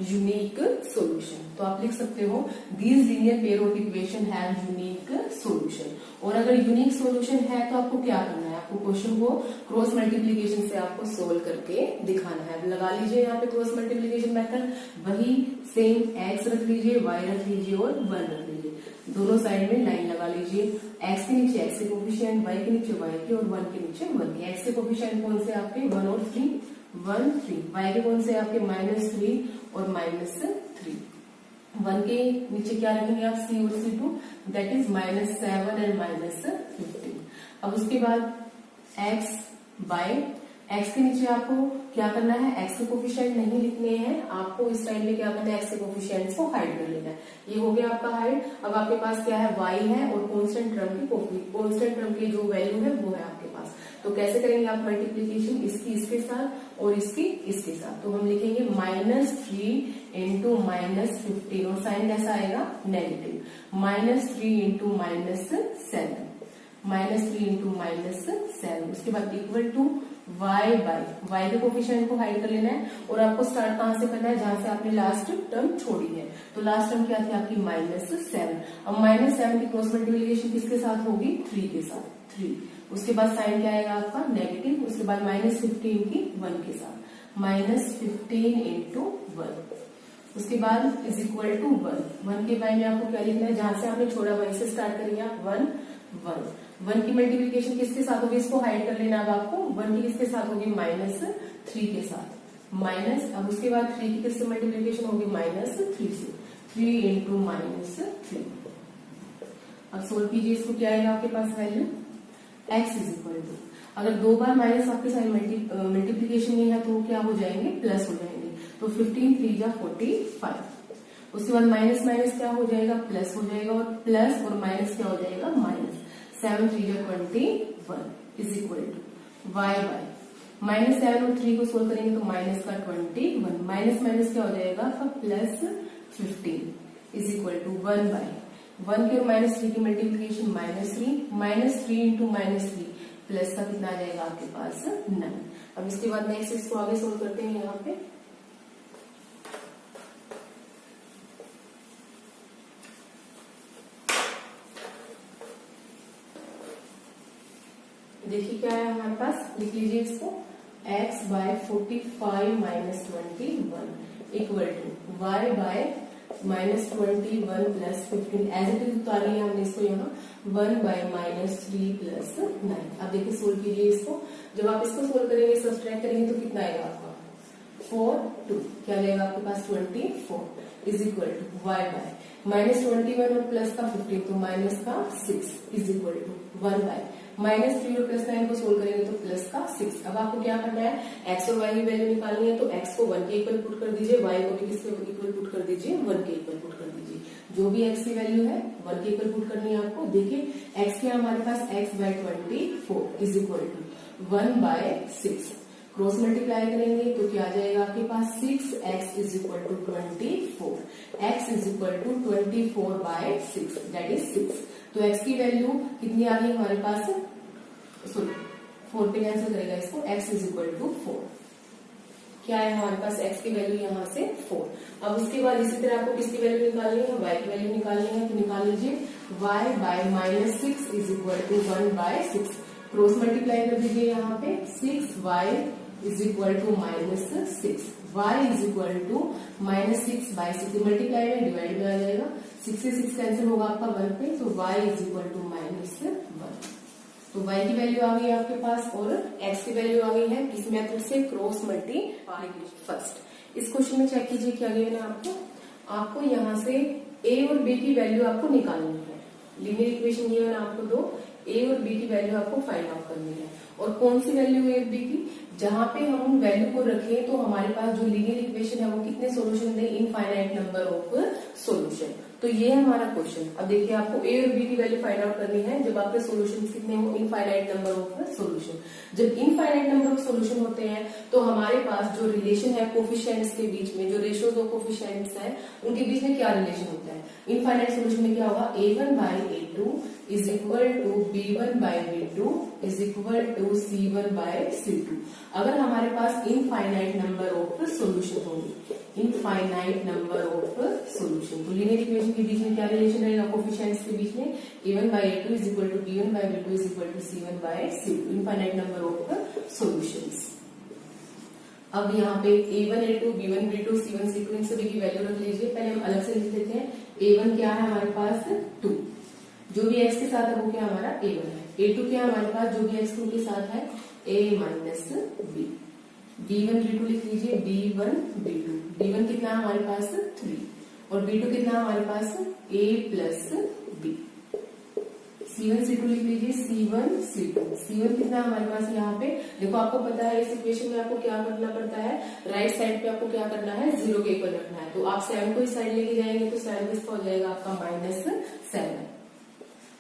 यूनिक सोल्यूशन। तो आप लिख सकते हो these linear pair of equation have unique solution. और अगर यूनिक सोल्यूशन है तो आपको क्या करना है, आपको क्वेश्चन को क्रॉस मल्टीप्लीकेशन से आपको सोल्व करके दिखाना है। लगा लीजिए यहाँ पे क्रॉस मल्टीप्लीकेशन मेथड, वही सेम x रख लीजिए, y रख लीजिए और 1 रख लीजिए, दोनों साइड में लाइन लगा लीजिए। x के नीचे x के कोफिशिएंट, y के नीचे y के और 1 के नीचे 1 के। x के कोफिशिएंट कौन से आपके 1 और 3, 1 3, y के कौन से आपके -3 और -3, 1 के नीचे क्या रखेंगे आप, c और c2 दैट इज -7 एंड -15। अब उसके बाद x बाय x के नीचे आपको क्या करना है, x के कोफिशिएंट नहीं लिखने हैं, आपको इस साइड में क्या करना है, x के कोफिशिएंट्स को हाइड कर लेना है। ये हो गया आपका हाइड। अब आपके पास क्या है, y है और कांस्टेंट टर्म की जो वैल्यू है वो है आपके पास। तो कैसे करेंगे आप मल्टीप्लीकेशन, इसकी इसके साथ और इसकी इसके साथ। तो हम लिखेंगे -3 इंटू -15 और साइन कैसा आएगा, नेगेटिव, -3 इंटू -7, -3 इंटू -7। उसके बाद इक्वल टू y के कोफिशिएंट को हाइड कर लेना है और आपको स्टार्ट कहां से करना है, जहां से आपने लास्ट टर्म छोड़ी है। तो लास्ट टर्म क्या थी आपकी -7। अब -7 की क्रॉस मल्टीप्लिकेशन किसके साथ होगी, 3 के साथ, 3। उसके बाद साइन क्या आएगा आपका, नेगेटिव। उसके बाद -15 की 1 के साथ, -15 इंटू 1। उसके बाद इज इक्वल टू 1 के बाय में आपको क्या लिखना है, जहां से आपने छोड़ा वहीं से स्टार्ट करेंगे आप, 1 की मल्टीप्लिकेशन किसके साथ होगी, इसको हाइड कर लेना। अब आपको 1 की किसके साथ होगी, -3 के साथ, माइनस। अब उसके बाद 3 की किससे मल्टीप्लिकेशन होगी, -3 से, 3 इंटू -3। अब सोल्व कीजिए इसको, क्या आएगा आपके पास value, x is equal to, अगर 2 बार माइनस आपके साथ मल्टीप्लीकेशन में है तो क्या हो जाएंगे, प्लस हो जाएंगे। तो 15 3 जा 45। उसके बाद माइनस माइनस क्या हो जाएगा, प्लस हो जाएगा, और प्लस और माइनस क्या हो जाएगा, माइनस। 7 3 जा 21 is equal to y by -7 और 3 को सोल्व करेंगे तो माइनस का 21, माइनस माइनस क्या हो जाएगा आपका +15 इज इक्वल टू 1 बाय 1 के और -3 की मल्टीप्लीकेशन -3 इंटू -3 प्लस का कितना आ जाएगा आपके पास 9। अब इसके बाद नेक्स्ट इसको आगे सोल्व करते हैं। यहाँ पे देखिए क्या है हमारे पास, लिख लीजिए इसको, x by 45 minus 21 equal to y by -21 plus 15 as it is उतार लिया हमने इसको यहाँ, 1 बाय -3 प्लस 9। अब देखिए सोल्व कीजिए इसको, जब आप इसको सोल्व करेंगे, सब्सट्रैक्ट करेंगे तो कितना आएगा आपका 4 2, क्या जाएगा आपके पास 24 is equal to y by -21 और प्लस का 15 तो माइनस का 6 इज इक्वल टू 1 बाय -3 और +9 को सोल्व करेंगे तो प्लस का 6। अब आपको क्या करना है, x और y की वैल्यू निकालनी है, तो x को 1 के इक्वल पुट कर दीजिए, y को भी किसके इक्वल पुट कर दीजिए, 1 के इक्वल पुट कर दीजिए। जो भी x की वैल्यू है 1 के इक्वल पुट करनी है आपको। देखिए x के हमारे पास x by 24 is equal to 1 by 6। Cross multiply करेंगे तो क्या आ जाएगा आपके पास 6x is equal to 24, x is equal to 24/6 that is 6। तो x की वैल्यू कितनी आ गई हमारे पास, सॉरी 4 पे कैंसिल करेगा इसको, x इज इक्वल टू 4। क्या है हमारे पास x की वैल्यू यहाँ से 4। अब उसके बाद इसी तरह आपको किसकी वैल्यू निकालनी है, y की वैल्यू निकालनी है, तो निकाल लीजिए y by -6 is equal to 1/6। Cross multiply कर दीजिए यहाँ पे 6y is equal to -6, y is equal to -6/6 multiply में डिवाइड में आ जाएगा, 6 से 6 कैंसिल होगा आपका 1 पे, तो y इज इक्वल टू -1। तो y की वैल्यू आ गई आपके पास और x की वैल्यू आ गई है किस मेथड से, क्रॉस मल्टीप्लिकेशन। फर्स्ट इस क्वेश्चन में चेक कीजिए क्या गिवन है आपको यहाँ से a और b की वैल्यू आपको निकालनी है। लीनियर इक्वेशन गिवन है आपको दो, a और b की वैल्यू आपको फाइंड आउट करनी है। और कौन सी वैल्यू है a और b की, जहां पे हम वैल्यू को रखें तो हमारे पास जो लीनियर इक्वेशन है वो कितने solution they, infinite number of solution. तो ये है हमारा क्वेश्चन। अब देखिए आपको a और b की वैल्यू फाइंड आउट करनी है जब आपके सॉल्यूशन कितने हो, इनफाइनाइट नंबर ऑफ सॉल्यूशन। जब इनफाइनाइट नंबर ऑफ सॉल्यूशन होते हैं तो हमारे पास जो रिलेशन है कोफिशिएंट्स के बीच में, जो रेशियोज ऑफ कोफिशिएंट्स है उनके बीच में क्या रिलेशन होता है, इनफाइनाइट सॉल्यूशन में क्या होगा, a1/a2 is equal to b1/b2 is equal to c1/c2। अगर हमारे पास इनफाइनाइट नंबर ऑफ सॉल्यूशन होंगे, इनफाइनाइट नंबर ऑफ सॉल्यूशन, तो लीनियर इक्वेशन के बीच में क्या रिलेशन रहेगा, कोफिशिएंट्स के बीच में a1/a2 is equal to b1/b2 is equal to c1/c2, infinite number of solutions. अब यहाँ पे a1, a2, b1, b2, c1, c2 इन सभी की वैल्यू रख लीजिए। पहले हम अलग से लिख देते हैं। a1 क्या है हमारे पास 2, जो भी x के साथ है वो क्या हमारा a1 है। a2 क्या हमारे पास, जो भी x2 के साथ है a minus b। b1, b2 लिख लीजिए, b1, b2, b1 कितना है हमारे पास 3 और b2 कितना है हमारे पास a plus b। c1, c2 लिख लीजिए, c1, c2, c1 कितना है हमारे पास यहाँ पे, देखो आपको पता है इस इक्वेशन में आपको क्या करना पड़ता है, राइट साइड पे आपको क्या करना है, 0 के इक्वल रखना है। तो आप 7 को इस साइड लेके जाएंगे तो 7 किसका हो जाएगा आपका -7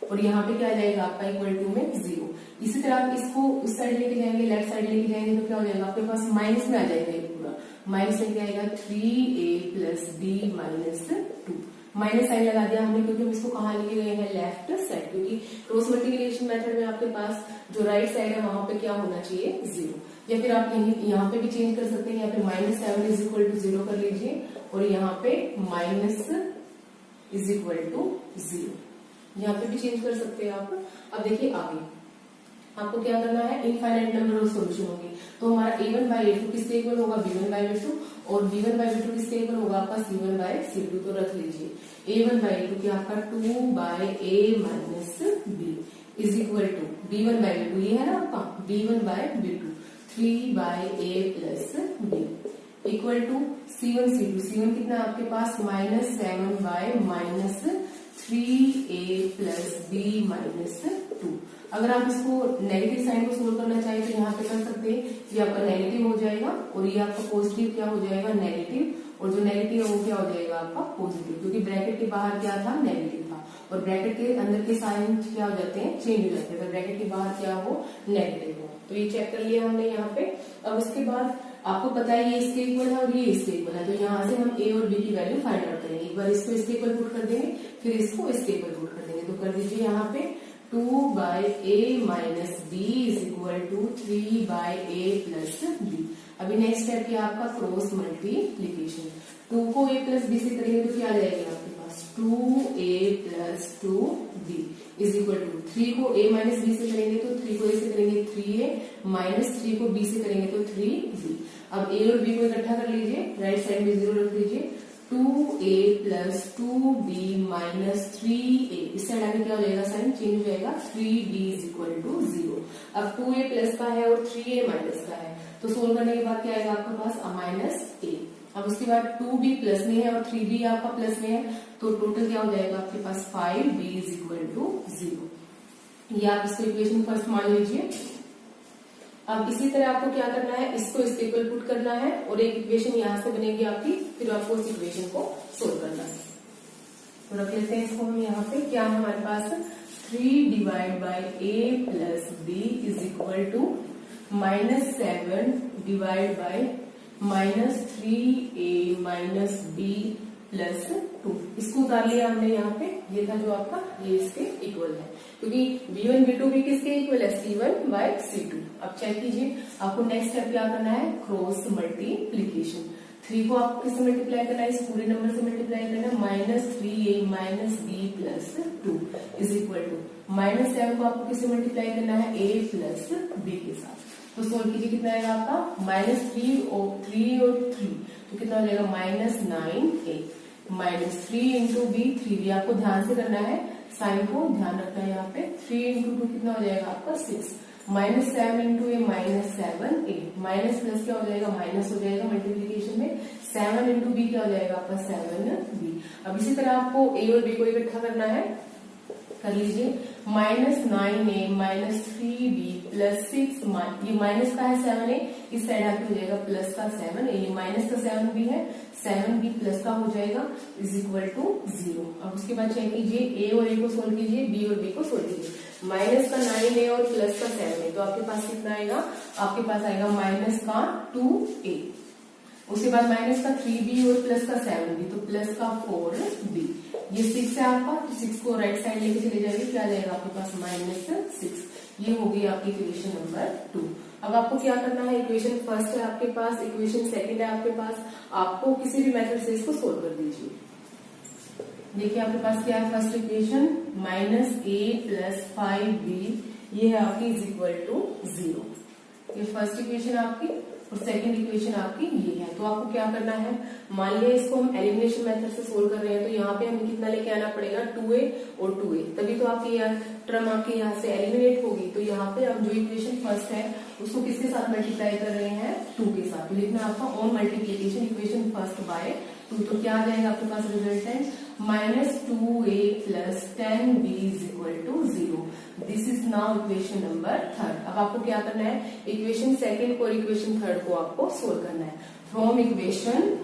और यहाँ पे क्या आ जाएगा आपका इक्वल टू में 0। इसी तरह आप इसको उस साइड लेके जाएंगे, लेफ्ट साइड लेके जाएंगे तो क्या हो जाएगा आपके पास माइनस में आ जाएगा ये पूरा, माइनस में क्या आएगा 3a plus b minus 2। Minus sign लगा दिया हमने क्योंकि हम इसको कहाँ लेके गए हैं, लेफ्ट साइड, क्योंकि क्रॉस मल्टीप्लिकेशन मेथड में आपके पास जो राइट साइड है वहां पे क्या होना चाहिए 0। या फिर आप यहाँ पे भी चेंज कर सकते हैं, या फिर -7 इज इक्वल टू 0 कर लीजिए और यहाँ पे माइनस इज इक्वल टू 0, यहाँ पे भी चेंज कर सकते हैं आप। अब देखिए आगे आपको क्या करना है, इनफाइनाइट नंबर ऑफ सॉल्यूशन होंगे तो हमारा a1/a2 किसके इक्वल होगा, b1/b2 और b1/b2 किसके इक्वल होगा आपका c1/c2। तो रख लीजिए a1/a2 क्या आपका 2/a minus b is equal to b1/b2, ये है ना आपका b1/b2 3/a plus b equal to c1/c2, c1 कितना आपके पास -7 minus 3a plus b minus 2। अगर आप इसको नेगेटिव साइन को सोल्व करना चाहें तो यहाँ पे कर सकते हैं, ये आपका नेगेटिव हो जाएगा और ये आपका पॉजिटिव क्या हो जाएगा नेगेटिव, और जो नेगेटिव है वो क्या हो जाएगा आपका पॉजिटिव, क्योंकि ब्रैकेट के बाहर क्या था नेगेटिव था और ब्रैकेट के अंदर के साइन क्या हो जाते हैं चेंज हो जाते हैं, तो ब्रैकेट के बाहर क्या हो नेगेटिव हो। तो ये चेक कर लिया हमने यहाँ पे। अब उसके बाद आपको पता है ये इसके इक्वल है और ये इसके इक्वल है, तो यहाँ से हम a और b की वैल्यू फाइंड आउट करेंगे। एक बार इसको इसके इक्वल पुट कर देंगे, फिर इसको इसके इक्वल पुट कर देंगे। तो कर दीजिए यहाँ पे 2/a minus b is equal to 3/a plus b। अभी नेक्स्ट स्टेप क्या आपका क्रॉस मल्टीप्लिकेशन। 2 को a प्लस b से करेंगे तो क्या आ जाएगा आपके पास 2a plus 2b is equal to 3 को a माइनस b से करेंगे तो 3 को a से करेंगे 3a माइनस 3 को b से करेंगे तो 3b। अब a और b को इकट्ठा कर लीजिए, राइट साइड में 0 रख दीजिए, 2a plus 2b minus 3a, इस साइड आगे क्या हो जाएगा साइन चेंज हो जाएगा 3b इज इक्वल टू 0। अब 2a प्लस का है और 3a माइनस का है तो सोल्व करने के बाद क्या आएगा आपके पास माइनस a। अब उसके बाद 2b प्लस में है और 3b आपका प्लस में है तो टोटल क्या हो जाएगा आपके पास 5b इज इक्वल टू 0। ये आप इसको इक्वेशन फर्स्ट मान लीजिए। अब इसी तरह आपको क्या करना है, इसको इसके इक्वल पुट करना है और एक इक्वेशन यहाँ से बनेगी आपकी, फिर आपको उस इक्वेशन को सोल्व करना है। तो रख लेते हैं इसको हम यहाँ पे, क्या है हमारे पास 3 divide by a plus b is equal to -7 divide by -3a minus b plus 2। इसको उतार लिया हमने यहाँ पे, ये था जो आपका, ये इसके इक्वल है, क्योंकि b1 b2 भी किसके इक्वल है, c1 बाय c2। अब चेक कीजिए, आपको नेक्स्ट स्टेप क्या करना है, क्रॉस मल्टीप्लीकेशन। 3 को आपको किससे मल्टीप्लाई करना है, इस पूरे नंबर से मल्टीप्लाई करना है, -3a minus b plus 2 is equal to -7 को आपको किससे मल्टीप्लाई करना है, a प्लस b के साथ। तो सोल्व कीजिए, कितना आएगा आपका, -3 और 3 तो कितना हो जाएगा, -9a -3 इंटू b, 3b आपको ध्यान से करना है, साइन को ध्यान रखना है यहाँ पे। 3 इंटू 2 कितना हो जाएगा आपका 6, -7 इंटू ए -7a, माइनस प्लस क्या हो जाएगा, माइनस हो जाएगा मल्टीप्लीकेशन में, 7 इंटू बी क्या हो जाएगा आपका 7b। अब इसी तरह आपको a और b को इकट्ठा करना है, कर लीजिए, -9a माइनस 3b प्लस 6, ये माइनस का है 7a, इस साइड आके हो जाएगा प्लस का 7a, ये माइनस का 7b है, 7b प्लस का हो जाएगा इज इक्वल टू 0। अब उसके बाद चेक कीजिए, a और a को सोल्व कीजिए, b और b को सोल्व कीजिए। माइनस का 9a और प्लस का 7a, तो आपके पास कितना आएगा, आपके पास आएगा माइनस का 2a। उसके बाद माइनस का 3b और प्लस का 7b, तो प्लस का 4b। ये 6 है आपका, तो 6 को राइट साइड लेके चले जाएंगे, क्या आ जाएगा आपके पास, -6। ये हो गई आपकी इक्वेशन नंबर 2। अब आपको क्या करना है, इक्वेशन फर्स्ट है आपके पास, इक्वेशन सेकंड है आपके पास, आपको किसी भी मेथड से इसको सोल्व कर दीजिए। देखिए आपके पास क्या है, first equation -a plus 5b, ये है आपकी इज इक्वल टू 0। ये फर्स्ट इक्वेशन आपकी, और सेकंड इक्वेशन आपकी ये है। तो आपको क्या करना है, मान लिया इसको हम एलिमिनेशन मेथड से सोल्व कर रहे हैं, तो यहाँ पे हमें कितना लेके आना पड़ेगा, 2a और 2a, तभी तो आपकी टर्म आपके यहाँ से एलिमिनेट होगी। तो यहाँ पे हम जो इक्वेशन फर्स्ट है उसको किसके साथ मल्टीप्लाई कर रहे हैं, 2 के साथ। तो लिखना आपका on multiplication equation first by 2, तो क्या आ जाएगा आपके पास resultant, -2a plus 10b is equal to 0। This is now equation number third. अब आपको क्या करना है, इक्वेशन सेकंड और इक्वेशन थर्ड को आपको सोल्व करना है फ्रॉम इक्वेशन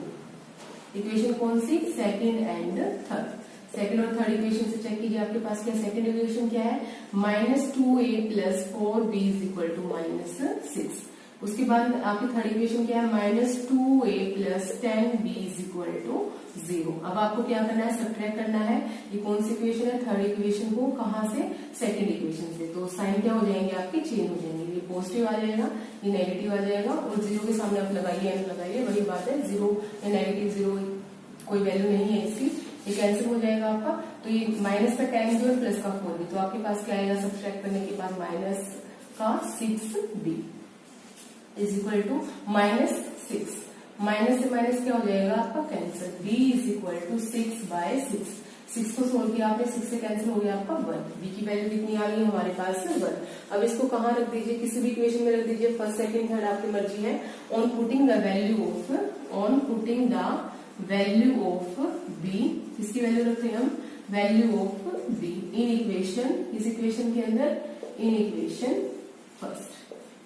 कौन सी, सेकंड एंड थर्ड। सेकंड और थर्ड इक्वेशन से चेक कीजिए, आपके पास क्या, सेकंड इक्वेशन क्या है, -2a plus 4b is equal to -6। उसके बाद आपकी थर्ड इक्वेशन क्या है, -2a plus 10b is equal to 0। अब आपको क्या करना है, सब्ट्रैक्ट करना है, ये कौन सी इक्वेशन है, थर्ड इक्वेशन को, कहाँ से, सेकंड इक्वेशन से। तो साइन क्या हो जाएंगे आपके, चेंज हो जाएंगे, ये पॉजिटिव आ जाएगा, ये नेगेटिव आ जाएगा, और 0 के सामने आप लगाइए, एन लगाइए, वही बात है, 0 या नेगेटिव 0 कोई वैल्यू नहीं है इसकी, ये कैंसिल हो जाएगा आपका। तो ये माइनस का 10 भी और प्लस का 4 भी, तो आपके पास क्या आएगा, सब्ट्रैक्ट करने के बाद माइनस का 6b is equal to -6। Minus से माइनस क्या हो जाएगा आपका, cancel, b is equal to 6/6। 6 को सोल्व किया आपने, 6 से कैंसिल हो गया आपका 1। b की वैल्यू कितनी आ गई हमारे पास, 1। अब इसको कहाँ रख दीजिए, किसी भी इक्वेशन में रख दीजिए, फर्स्ट सेकंड थर्ड आपकी मर्जी है। On putting the value of b, किसकी वैल्यू रखते हैं हम, value of b in equation, इस इक्वेशन के अंदर, इन इक्वेशन फर्स्ट,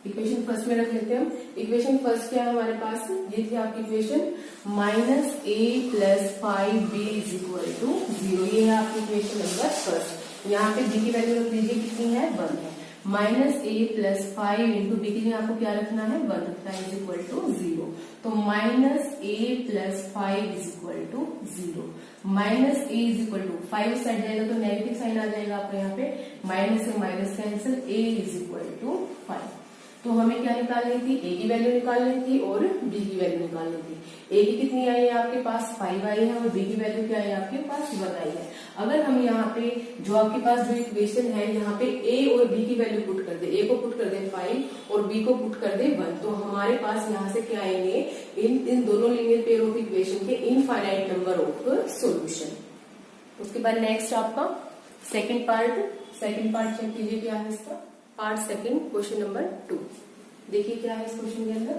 इक्वेशन फर्स्ट में रख लेते हैं हम। इक्वेशन फर्स्ट क्या है हमारे पास, ये थी आपकी equation -a plus 5b is equal to 0। ये है आपकी इक्वेशन नंबर फर्स्ट। यहाँ पे b की वैल्यू रख लीजिए, कितनी है, 1 है। -a प्लस 5 इंटू b के लिए आपको क्या रखना है, 1 रखना है, इज इक्वल टू 0। तो -a plus 5 is equal to 0। -a is equal to 5 side जाएगा तो नेगेटिव साइन आ जाएगा आपको यहाँ पे, माइनस से minus cancel, a is equal to 5। तो हमें क्या निकालनी थी, a की वैल्यू निकालनी थी और b की वैल्यू निकालनी थी। a की कितनी आई है आपके पास, 5 आई है, और b की वैल्यू क्या है आपके पास, 1 आई है। अगर हम यहाँ पे जो आपके पास जो इक्वेशन है, यहाँ पे a और b की वैल्यू पुट कर दे, a को पुट कर दे 5 और b को पुट कर दे 1, तो हमारे पास यहाँ से क्या आएंगे, इन दोनों लीनियर पेयर ऑफ इक्वेशन के इनफाइनाइट नंबर ऑफ सोल्यूशन। उसके बाद नेक्स्ट आपका सेकेंड पार्ट चेक कीजिए, क्या है इसका, पार्ट सेकंड क्वेश्चन नंबर 2। देखिए क्या है इस क्वेश्चन के अंदर,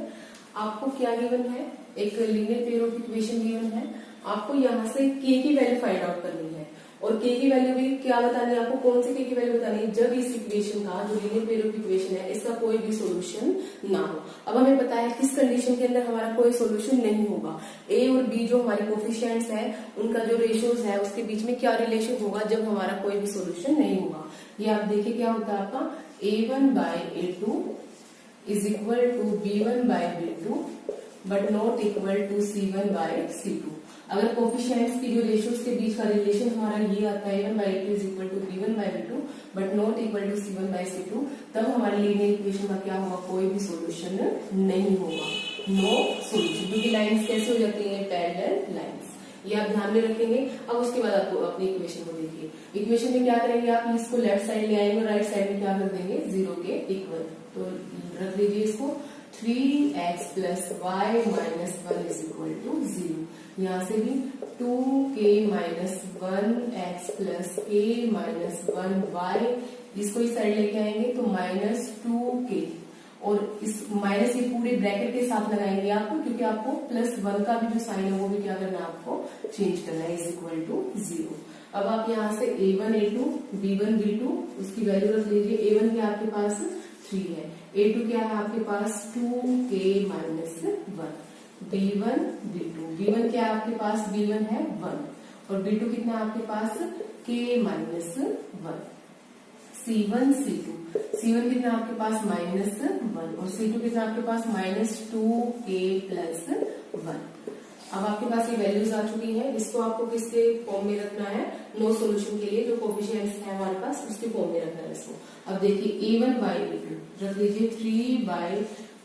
आपको क्या गिवन है, एक linear pair of equation given है, आपको यहाँ से k की वैल्यू फाइंड आउट करनी है। और k की वैल्यू भी क्या बतानी है आपको, कौन सी k की वैल्यू बतानी है, जब इस इक्वेशन का, जो लीनियर पेयर ऑफ इक्वेशन है, इसका कोई भी सोल्यूशन ना हो। अब हमें पता है किस कंडीशन के अंदर हमारा कोई सोल्यूशन नहीं होगा, a और b जो हमारे कोफिशिएंट्स है, उनका जो रेशियोज है उसके बीच में क्या रिलेशन होगा, जब हमारा कोई भी सोल्यूशन नहीं होगा। ये आप देखिए क्या होता है आपका, a1/a2 is equal to B1 by B2 but not equal to C1 by C2। अगर कोफिशिएंट्स की जो रेशियोज के बीच का रिलेशन हमारा ये आता है A1 by A2 is equal to B1 by B2 but not equal to C1 by C2, तब हमारे लीनियर इक्वेशन का क्या होगा, कोई भी सॉल्यूशन नहीं होगा, नो सॉल्यूशन, क्योंकि लाइंस कैसे हो जाती हैं, पैरेलल लाइंस। ये आप ध्यान में रखेंगे। अब उसके बाद आपको अपनी इक्वेशन को देखिए, इक्वेशन में क्या करेंगे आप, इसको लेफ्ट साइड ले आएंगे और राइट साइड में क्या कर देंगे, 0 के इक्वल। तो रख लीजिए इसको 3x plus y minus 1 is equal to 0। यहाँ से भी 2k minus 1x plus k minus 1y, इसको इस साइड लेके आएंगे तो माइनस 2k, और इस माइनस ये पूरे ब्रैकेट के साथ लगाएंगे आप, क्योंकि आपको प्लस 1 का भी जो साइन है वो भी क्या करना है, आपको चेंज करना है, इज इक्वल टू 0। अब आप यहाँ से A1 A2 B1 B2 उसकी वैल्यू रख लीजिए। A1 क्या आपके पास 3 है, A2 क्या है आपके पास 2k minus 1, B1 B2 B1 क्या है आपके पास, B1 है 1 और B2 कितना है आपके पास k माइनस 1, C1 C2 कितना आपके पास माइनस 1 और C2 कितना आपके पास माइनस 2k प्लस 1। अब आपके पास ये वैल्यूज आ चुकी है, इसको आपको किसके फॉर्म में रखना है, नो सॉल्यूशन के लिए जो कोफिशिएंट्स है हमारे पास उसके फॉर्म में रखना है इसको। अब देखिए A1 by A2 रख लीजिए 3 by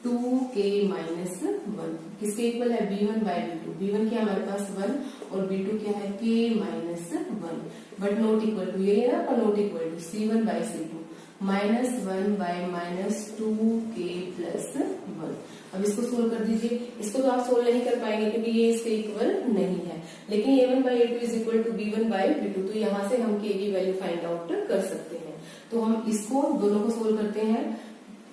2k माइनस 1 किसके इक्वल है, B1 by B2। B1 क्या हमारे पास 1 और B2 क्या है k minus 1 but not equal to, ये है ना not equal to C1 by C2 minus 1 by minus 2k plus 1। अब इसको सोल्व कर दीजिए। इसको तो आप सोल्व नहीं कर पाएंगे क्योंकि ये इसके इक्वल नहीं है, लेकिन A1 by A2 is equal to B1 by B2, तो यहाँ से हम k की वैल्यू फाइंड आउट कर सकते हैं। तो हम इसको दोनों को सोल्व करते हैं,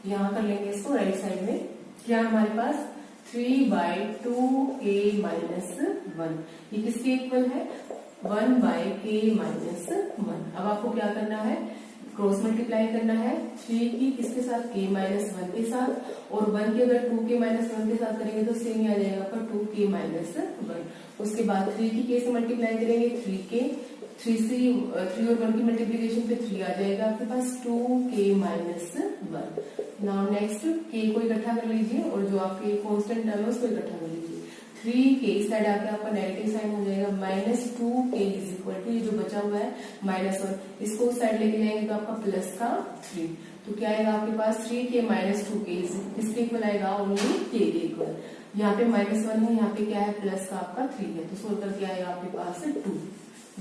यहाँ कर लेंगे इसको राइट साइड में। क्या हमारे पास 3 by 2k माइनस 1, ये किसके इक्वल है, 1 by k माइनस 1। अब आपको क्या करना है, क्रॉस मल्टीप्लाई करना है 3 की किसके साथ, k माइनस 1 के साथ, और 1 की अगर 2k माइनस 1 के साथ करेंगे तो सेम ही आ जाएगा पर 2k माइनस 1। उसके बाद 3 की k से मल्टीप्लाई करेंगे 3k, 3 और 1 की मल्टीप्लीकेशन पे 3 आ जाएगा आपके पास 2k minus 1। Now next k को इकट्ठा कर लीजिए और जो आपके कांस्टेंट टर्म है उसको इकट्ठा कर लीजिए। 3k इस साइड आके आपका नेगेटिव साइन हो जाएगा, minus 2k is equal to ये जो बचा हुआ है माइनस 1, इसको उस साइड लेके जाएंगे तो आपका प्लस का 3, तो क्या आएगा आपके पास 3k माइनस 2k किसके इक्वल आएगा, ओनली k के इक्वल। यहाँ पे माइनस 1 है, यहाँ पे क्या है प्लस का आपका 3 है, तो सोल्व करके आएगा आपके पास 2।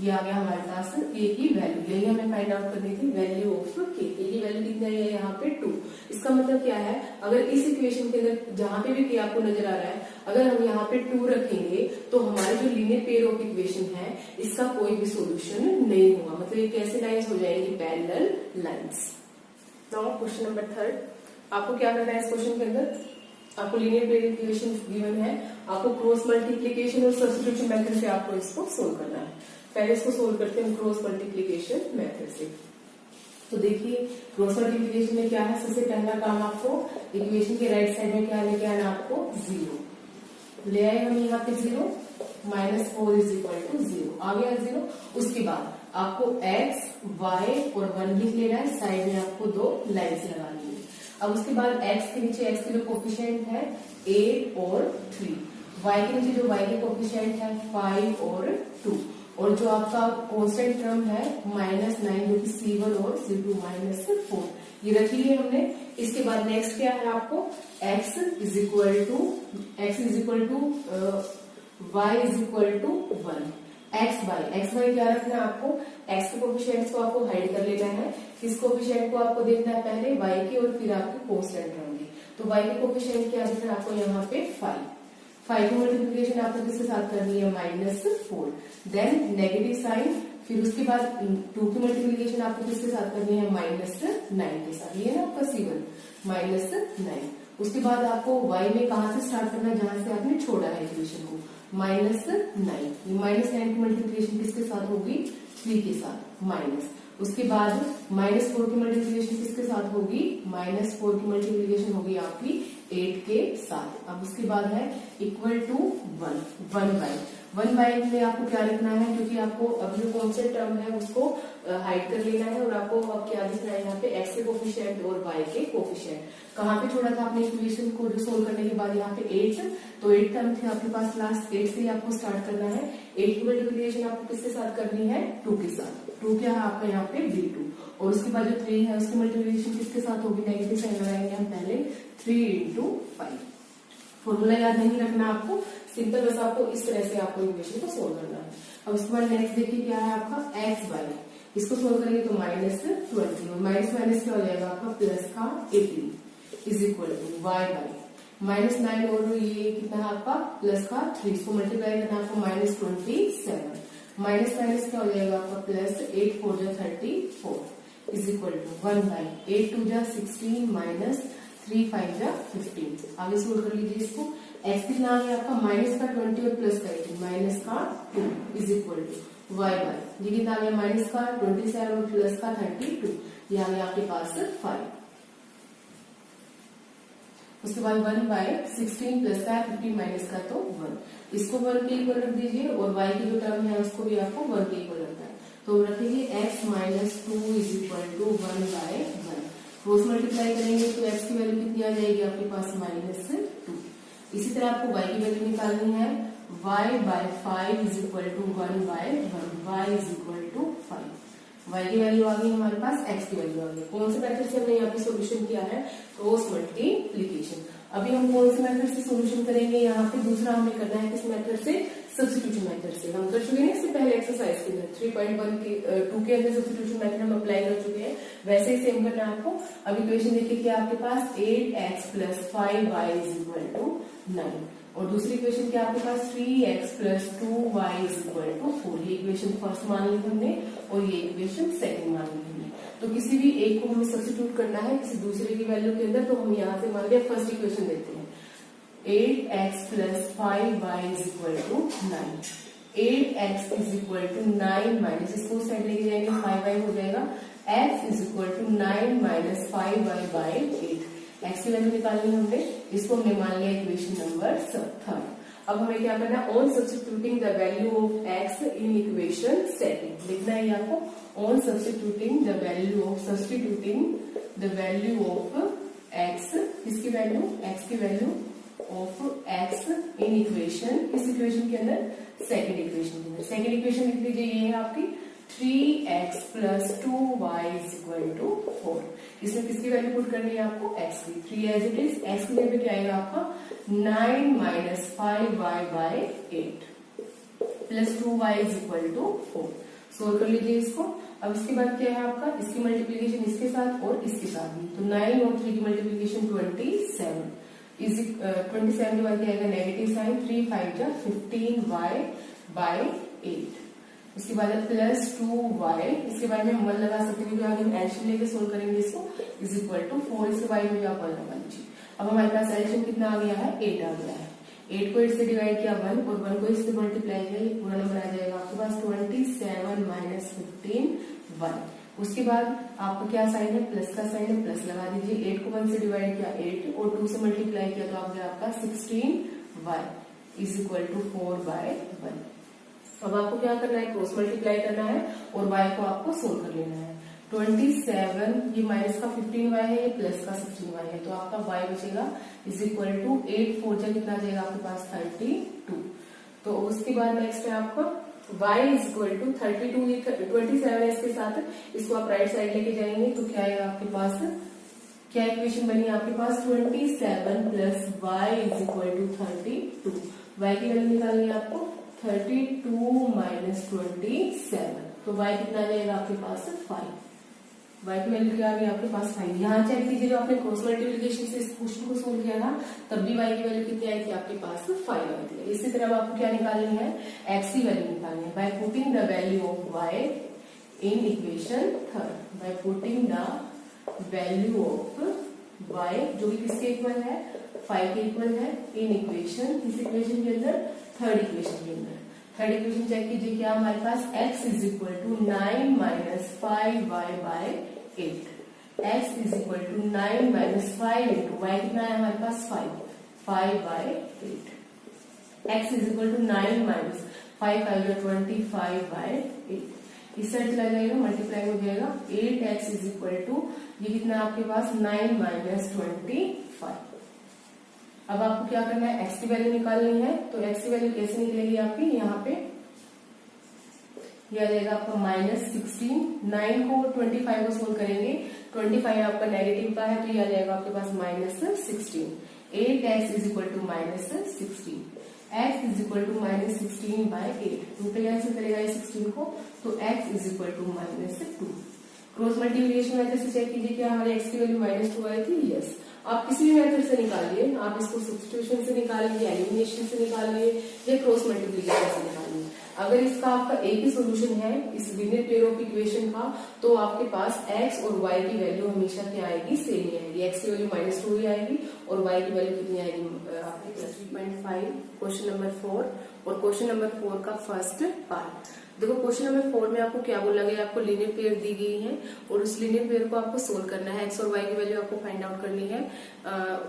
ये आ गया हमारे पास k की वैल्यू, यही हमें फाइंड आउट करनी थी, वैल्यू ऑफ k की वैल्यू कितना है यहाँ पे 2। इसका मतलब क्या है, अगर इस इक्वेशन के अंदर जहां पे भी k आपको नजर आ रहा है, अगर हम यहाँ पे 2 रखेंगे तो हमारे जो लीनियर पेयर ऑफ इक्वेशन है इसका कोई भी सॉल्यूशन नहीं होगा, मतलब ये कैसे लाइंस हो जाएंगी, parallel lines. Now question number 3, आपको क्या करना है इस क्वेश्चन के अंदर, आपको लीनियर पेयर इक्वेशन गिवन है, आपको क्रॉस मल्टीप्लीकेशन और सब्स्टिट्यूशन मेथड से आपको इसको सोल्व करना है। पहले इसको सोल्व करते हैं क्रॉस मल्टीप्लीकेशन मेथड से। तो देखिए क्रॉस मल्टीप्लीकेशन में क्या है, सबसे पहला काम आपको इक्वेशन के राइट साइड में क्या लेके आना, आपको 0 ले आए हम यहाँ पे 0, माइनस 4 इज इक्वल टू 0 आ गया 0। उसके बाद आपको x, y और 1 लिख लेना है, साइड में आपको 2 लाइन्स लगानी है। अब उसके बाद x के नीचे x के जो कोफिशिएंट है 8 और 3, y के नीचे जो y के कोफिशिएंट है 5 और 2, और जो आपका कांस्टेंट टर्म है माइनस 9 जो कि C1 और C2 माइनस 4, ये रख लिए हमने। इसके बाद नेक्स्ट क्या है आपको x is equal to y is equal to 1, x y क्या रखना है आपको, x के कोफिशिएंट्स को आपको हाइड कर लेना है, किस कोफिशिएंट को आपको देखना है पहले y के और फिर आपके कांस्टेंट टर्म के। तो y के कोफिशिएंट क्या दिख रहा है आपको यहाँ पे 5 की मल्टीप्लीकेशन आपको किसके साथ करनी है, माइनस 4, देन नेगेटिव साइन, फिर उसके बाद 2 की मल्टीप्लीकेशन आपको किसके साथ करनी है, माइनस 9 के साथ, ये ना आपका C1 माइनस 9। उसके बाद आपको y में कहां से स्टार्ट करना है, जहां से आपने छोड़ा है इक्वेशन को, माइनस 9। ये माइनस 9 की मल्टीप्लीकेशन किसके साथ होगी, 3 के साथ माइनस। उसके बाद माइनस 4 की मल्टीप्लीकेशन किसके साथ होगी, माइनस 4 की मल्टीप्लीकेशन होगी आपकी 8 के साथ। अब उसके बाद है इक्वल टू 1 बाय 1 बाय में आपको क्या लिखना है, क्योंकि आपको अब जो कॉन्स्टेंट टर्म है उसको हाइड कर लेना है और आपको अब क्या लिखना है यहाँ पे x के कोफिशिएंट और y के कोफिशिएंट। कहाँ पे छोड़ा था आपने इक्वेशन को सोल्व करने के बाद, यहाँ पे 8, तो 8 टर्म थे आपके पास लास्ट, 8 से ही आपको स्टार्ट करना है। 8 की मल्टीप्लिकेशन आपको किसके साथ करनी है, 2 के साथ। 2 क्या है आपका यहाँ पे b2, और उसके बाद जो 3 है उसकी मल्टीप्लिकेशन किसके साथ होगी, नेगेटिव साइन लगाएंगे हम पहले, 3 into 5। फॉर्मूला याद नहीं रखना आपको, सिंपल बस आपको इस तरह से आपको इक्वेशन को सोल्व करना है। अब उसके बाद नेक्स्ट देखिए क्या है आपका x बाई, इसको सोल्व करेंगे तो -20, और माइनस माइनस क्या हो जाएगा आपका प्लस का 18 is equal to y by -9 और ये कितना है आपका प्लस का 3, इसको मल्टीप्लाई करना आपको -27, माइनस माइनस क्या हो जाएगा आपका प्लस 8 4 जा 34 इज इक्वल टू 1 बाई 8 2 जा 16 माइनस 3 5 जा 15। आगे सोल्व कर लीजिए इसको। x कितना आ गया आपका माइनस का 20 और प्लस का 18, माइनस का 2 is equal to y by, ये कितना आ गया माइनस का 27 और प्लस का 32, ये आ गया आपके पास 5। उसके बाद 1 बाई 16 प्लस का 15 माइनस का तो 1, इसको 1 के इक्वल रख दीजिए और y की जो टर्म है उसको भी आपको 1 के इक्वल रखना है, तो रखेंगे x minus 2 is equal to 1 by 1। Cross multiply करेंगे तो x की वैल्यू कितनी आ जाएगी आपके पास -2। इसी तरह आपको y की वैल्यू निकालनी है, y by 5 is equal to 1 by 1, y is equal to 5। y की वैल्यू आ गई हमारे पास, x की वैल्यू आ गई। कौन से मेथड से हमने यहाँ पे सोल्यूशन किया है, क्रॉस मल्टीप्लिकेशन। अभी हम कौन से मेथड से सोल्यूशन करेंगे, यहाँ पे दूसरा हमें करना है किस मेथड से, सब्स्टिट्यूशन मेथड से। हम कर चुके हैं इससे पहले एक्सरसाइज के अंदर 3.1 के अंदर सब्स्टिट्यूशन मेथड हम अप्लाई कर चुके हैं, वैसे ही सेम करना है आपको। अब इक्वेशन देखिए क्या आपके पास 8x plus 5y is equal to 9, और दूसरी इक्वेशन क्या आपके पास 3x plus 2y is equal to 4। ये इक्वेशन फर्स्ट मान ली हमने और ये इक्वेशन सेकंड मान ली हमने। तो किसी भी एक को हमें सब्स्टिट्यूट करना है किसी दूसरे की वैल्यू के अंदर, तो हम यहाँ से मान लिया फर्स्ट इक्वेशन देते हैं 8x plus 5y is equal to 9, 8x is equal to 9 minus, इसको साइड लेके जाएंगे 5y हो जाएगा, x is equal to 9 minus 5y by 8। x की वैल्यू निकालनी है हमने, इसको हमने मान लिया इक्वेशन नंबर 3। अब हमें क्या करना है, on substituting the value of x in equation second, लिखना है आपको, on substituting the value of x, किसकी वैल्यू, x की value of x in equation, इस इक्वेशन के अंदर सेकंड इक्वेशन के अंदर। सेकंड इक्वेशन लिख लीजिए, ये है आपकी 3x plus 2y is equal to 4। इसमें किसकी वैल्यू पुट करनी है आपको, x की, 3 एज इट इज, x की वैल्यू क्या आएगा आपका 9 minus 5y by 8 plus 2y is equal to 4। Solve कर लीजिए इसको। अब इसके बाद क्या है आपका, इसकी मल्टीप्लीकेशन इसके साथ और इसके साथ भी, तो 9 और 3 की मल्टीप्लीकेशन 27 इज 27 के बाद क्या आएगा नेगेटिव साइन, 3 5 जा 15y बाई 8, उसके बाद प्लस 2y, इसके बाद में हम 1 लगा सकते हैं क्योंकि आगे हम एडिशन लेके सोल्व करेंगे इसको, इज इक्वल टू 4, इसके बाद में आप 1 लगा लीजिए। अब हमारे पास एडिशन कितना आ गया है, 8 आ गया है। 8 को 8 से डिवाइड किया 1 और 1 को इससे मल्टीप्लाई किया, ये पूरा नंबर आ जाएगा आपके पास 27 माइनस 15y। उसके बाद आपको क्या साइन है, प्लस का साइन है, प्लस लगा दीजिए। 8 को 1 से डिवाइड किया 8 और 2 से मल्टीप्लाई किया तो आ गया आपका 16y is equal to 4 bye 1। अब आपको क्या करना है, क्रॉस मल्टीप्लाई करना है और y को आपको सोल्व कर लेना है। 27 ये माइनस का 15y है, ये प्लस का 16y है, तो आपका y बचेगा इज इक्वल टू 8 4 जा कितना आ जाएगा आपके पास 32। तो उसके बाद नेक्स्ट है आपका y इज इक्वल टू 32, 27 है इसके साथ, इसको आप राइट साइड लेके जाएंगे तो क्या आएगा आपके पास, क्या इक्वेशन बनी आपके पास 27 plus y is equal to 32। y की वैल्यू निकालनी है आपको 32 माइनस 27, तो y कितना आ जाएगा आपके पास 5। y की वैल्यू क्या आ गई आपके पास 5। यहाँ चेक कीजिए, जो आपने क्रॉस मल्टीप्लिकेशन से इस क्वेश्चन को सोल्व किया था तब भी y की वैल्यू कितनी आई थी आपके पास 5 आई थी। इसी तरह आपको क्या निकालनी है, x की वैल्यू निकालनी है bye putting the value of y in equation third, bye putting the value of y जो कि किसके इक्वल है, 5 के इक्वल है, इन इक्वेशन, इस इक्वेशन के अंदर थर्ड इक्वेशन के अंदर। थर्ड इक्वेशन चेक कीजिए क्या हमारे पास, x is equal to 9 minus 5y by 8, x is equal to 9 minus 5 into y कितना है हमारे पास 5 by 8, x is equal to 9 minus 5 5 जो 25/8, इस साइड चला जाएगा, मल्टीप्लाई हो जाएगा 8x इज इक्वल टू, ये कितना आपके पास 9 माइनस 25। अब आपको क्या करना है, x की वैल्यू निकालनी है। तो x की वैल्यू कैसे निकलेगी आपकी, यहाँ पे यह आ जाएगा आपका -16, 9 को 25 को सोल्व करेंगे, 25 आपका नेगेटिव का है तो यह आ जाएगा आपके पास -16, 8x is equal to -16, x is equal to -16/8, total cancel करेगा ये 16 को, तो x is equal to -2। Cross multiplication method से चेक कीजिए क्या हमारे x की वैल्यू -2 आई थी, यस। आप किसी भी मेथड से निकालिए, आप इसको सब्स्टिट्यूशन से निकालिए, एलिमिनेशन से निकालिए या क्रॉस मल्टीप्लिकेशन से निकालिए। अगर इसका आपका एक ही सोल्यूशन है इस लीनियर पेयर ऑफ इक्वेशन का, तो आपके पास x और y की वैल्यू हमेशा क्या आएगी, सेम ही आएगी। x की वैल्यू -2 ही आएगी और y की वैल्यू कितनी आएगी आपके 3.5। क्वेश्चन नंबर 4 और क्वेश्चन नंबर 4 का फर्स्ट पार्ट देखो। क्वेश्चन नंबर 4 में आपको क्या बोला गया, आपको लीनियर पेयर दी गई है और उस लीनियर पेयर को आपको सोल्व करना है, x और y की वैल्यू आपको फाइंड आउट करनी है।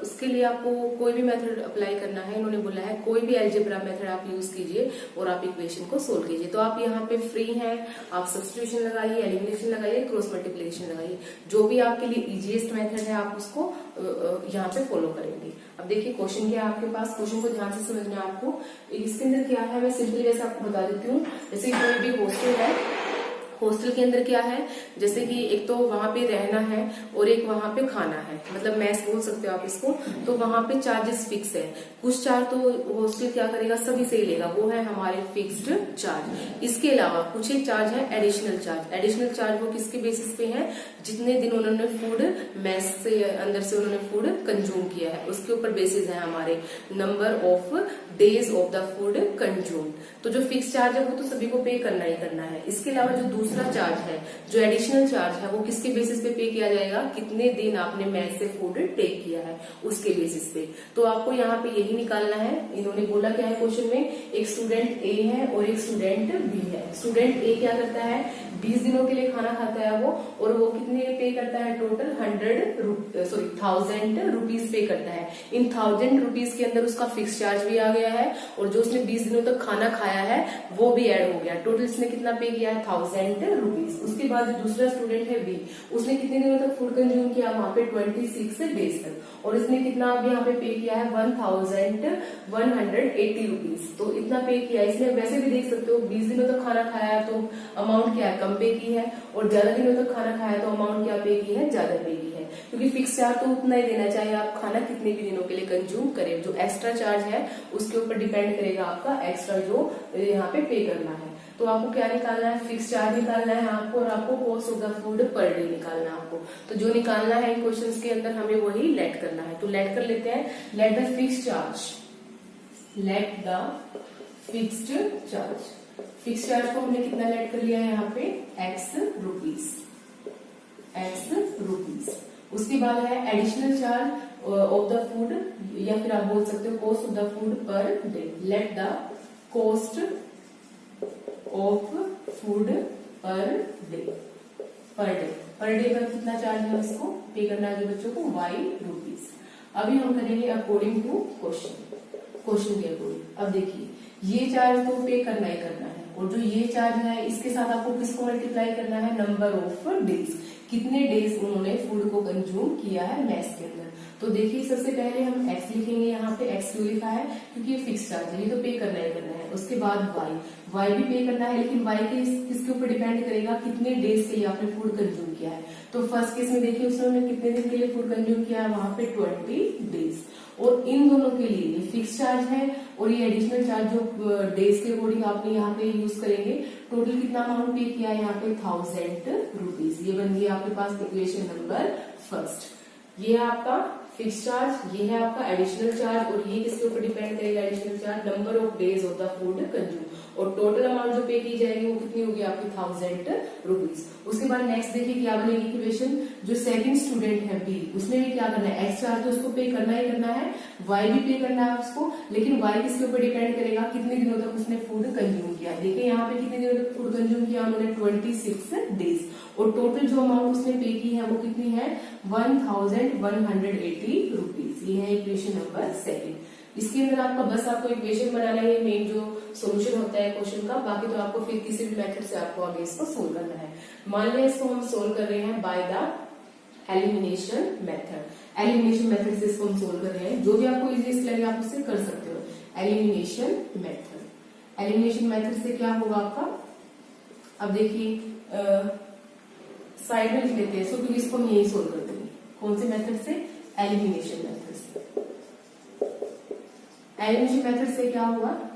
उसके लिए आपको कोई भी मेथड अप्लाई करना है। इन्होंने बोला है कोई भी अलजेब्रा मेथड आप यूज कीजिए और आप इक्वेशन को सोल्व कीजिए। तो आप यहाँ पे फ्री हैं, आप सब्स्टिट्यूशन लगाइए, एलिमिनेशन लगाइए, क्रॉस मल्टीप्लिकेशन लगाइए, जो भी आपके लिए इजीएस्ट मेथड है आप उसको यहाँ पे फॉलो करेंगे। अब देखिए क्वेश्चन क्या है आपके पास, क्वेश्चन को ध्यान से समझना है आपको। इसके अंदर क्या है मैं सिंपली वैसे आपको बता देती हूँ। जैसे कोई भी हॉस्टल है, हॉस्टल के अंदर क्या है, जैसे कि एक तो वहां पे रहना है और एक वहां पे खाना है, मतलब मेस बोल सकते हो आप इसको। तो वहां पे चार्जेस फिक्स है, कुछ चार्ज तो हॉस्टल क्या करेगा, सभी से ही लेगा, वो है हमारे फिक्स्ड चार्ज। इसके अलावा कुछ एक चार्ज है एडिशनल चार्ज। एडिशनल चार्ज वो किसके बेसिस पे है, जितने दिन उन्होंने फूड मेस से अंदर से उन्होंने फूड कंज्यूम किया है उसके ऊपर बेसिस है हमारे number of days of the food consume. तो जो फिक्स चार्ज है वो तो सभी को पे करना ही करना है। इसके अलावा जो दूसरा चार्ज है, जो एडिशनल चार्ज है, वो किसके बेसिस पे किया जाएगा, कितने दिन आपने मेस से फूड टेक किया है उसके बेसिस पे। तो आपको यहाँ पे यही निकालना है। इन्होंने बोला क्या है क्वेश्चन में, एक स्टूडेंट ए है और एक स्टूडेंट बी है। स्टूडेंट ए क्या करता है, 20 दिनों के लिए खाना खाता है वो, और वो कितने पे करता है, टोटल 1000 रुपीज पे करता है। इन 1000 रुपीज के अंदर उसका फिक्स चार्ज भी आ गया है और जो उसने 20 दिनों तक खाना खाया है वो भी ऐड हो गया। टोटल इसने कितना पे किया है, 1000 रुपीज। उसके बाद जो दूसरा स्टूडेंट है बी, उसने कितने दिनों तक फूड कंज्यूम किया, वहां पे 26 डेज तक, और इसने कितना अब यहाँ पे पे किया है 1180 रुपीज। तो इतना पे किया। इसमें वैसे भी देख सकते हो 20 दिनों तक खाना खाया है तो अमाउंट क्या है, कम पे की है, और ज्यादा दिनों तक खाना खाया तो अमाउंट क्या पे की है, ज्यादा पे की है। क्योंकि फिक्स चार्ज तो उतना ही देना चाहिए, आप खाना कितने भी दिनों के लिए कंज्यूम करें। जो एक्स्ट्रा चार्ज है उसके ऊपर डिपेंड करेगा आपका एक्स्ट्रा जो यहाँ पे करना है। तो आपको क्या निकालना है, फिक्स चार्ज निकालना है आपको, और आपको cost of the food per day निकालना है आपको। तो जो निकालना है इन क्वेश्चंस के अंदर हमें वही लेट करना है। तो लेट कर लेते हैं, let the fix charge, let the fixed charge. Fix charge को हमने कितना लेट कर लिया है यहाँ पे, x रुपीज। उसके बाद है additional charge of the food, या फिर आप बोल सकते हो cost of the food per day. Let the cost of food per day per day का कितना चार्ज है, उसको पे करना है बच्चों को y रुपीज। अभी हम करेंगे अकॉर्डिंग टू क्वेश्चन के अकॉर्डिंग। अब देखिए ये चार्ज तो पे करना ही करना है, और जो ये चार्ज है इसके साथ आपको किसको मल्टीप्लाई करना है, नंबर ऑफ डेज, कितने डेज उन्होंने फूड को कंज्यूम किया है मेस के अंदर। तो देखिए सबसे पहले हम x लिखेंगे, यहाँ पे x क्यों लिखा है, क्योंकि ये फिक्स चार्ज है, ये तो पे करना ही करना है। उसके बाद y भी पे करना है, लेकिन y के किसके ऊपर डिपेंड करेगा, कितने डेज के लिए आपने फूड कंज्यूम किया है। तो फर्स्ट केस में देखिए उसने कितने दिन के लिए फूड कंज्यूम किया है, वहां पे 20 डेज। और इन दोनों के लिए ये फिक्स चार्ज है और ये एडिशनल चार्ज जो डेज के अकॉर्डिंग आपने यहाँ पे यूज करेंगे। टोटल कितना अमाउंट पे किया है यहाँ पे 1000 रुपीज। ये बन गई आपके पास इक्वेशन नंबर फर्स्ट। ये है आपका फिक्स चार्ज, ये है आपका एडिशनल चार्ज, और ये किसके ऊपर डिपेंड करेगा, additional charge number of days of the food consume, और टोटल अमाउंट जो पे की जाएगी वो कितनी होगी आपकी 1000 रुपीज। उसके बाद नेक्स्ट देखिए क्या बनेगी इक्वेशन। जो सेकंड स्टूडेंट है बी, उसने भी क्या करना है, एक्स चार्ज तो उसको पे करना ही करना है, वाई भी पे करना है उसको, लेकिन वाई किसके ऊपर डिपेंड करेगा, कितने दिनों तक उसने फूड कंज्यूम किया। देखिए यहाँ पे कितने दिनों तक फूड कंज्यूम किया उन्होंने, 26 डेज, और टोटल जो अमाउंट उसने पे की है वो कितनी है, 1180 रुपीज। ये है इक्वेशन नंबर सेकंड। इसके अंदर आपका बस आपको इक्वेशन बनाना है, मेन जो सॉल्यूशन होता है क्वेश्चन का, बाकी तो आपको फिर किसी भी मेथड से आपको आगे इसको सोल्व करना है। मान लिया इसको हम सोल्व कर रहे हैं by the elimination method. Elimination method से इसको हम सोल्व कर रहे हैं, जो भी आपको इजीएस्ट लगे आप उससे कर सकते हो। एलिमिनेशन मेथड, एलिमिनेशन मेथड से क्या होगा आपका, अब देखिए साइड में लिख लेते हैं इसको, क्योंकि इसको हम यही सोल्व कर देंगे। कौन से मेथड से? एलिमिनेशन मेथड से। एलिमिनेशन मेथड से क्या होगा,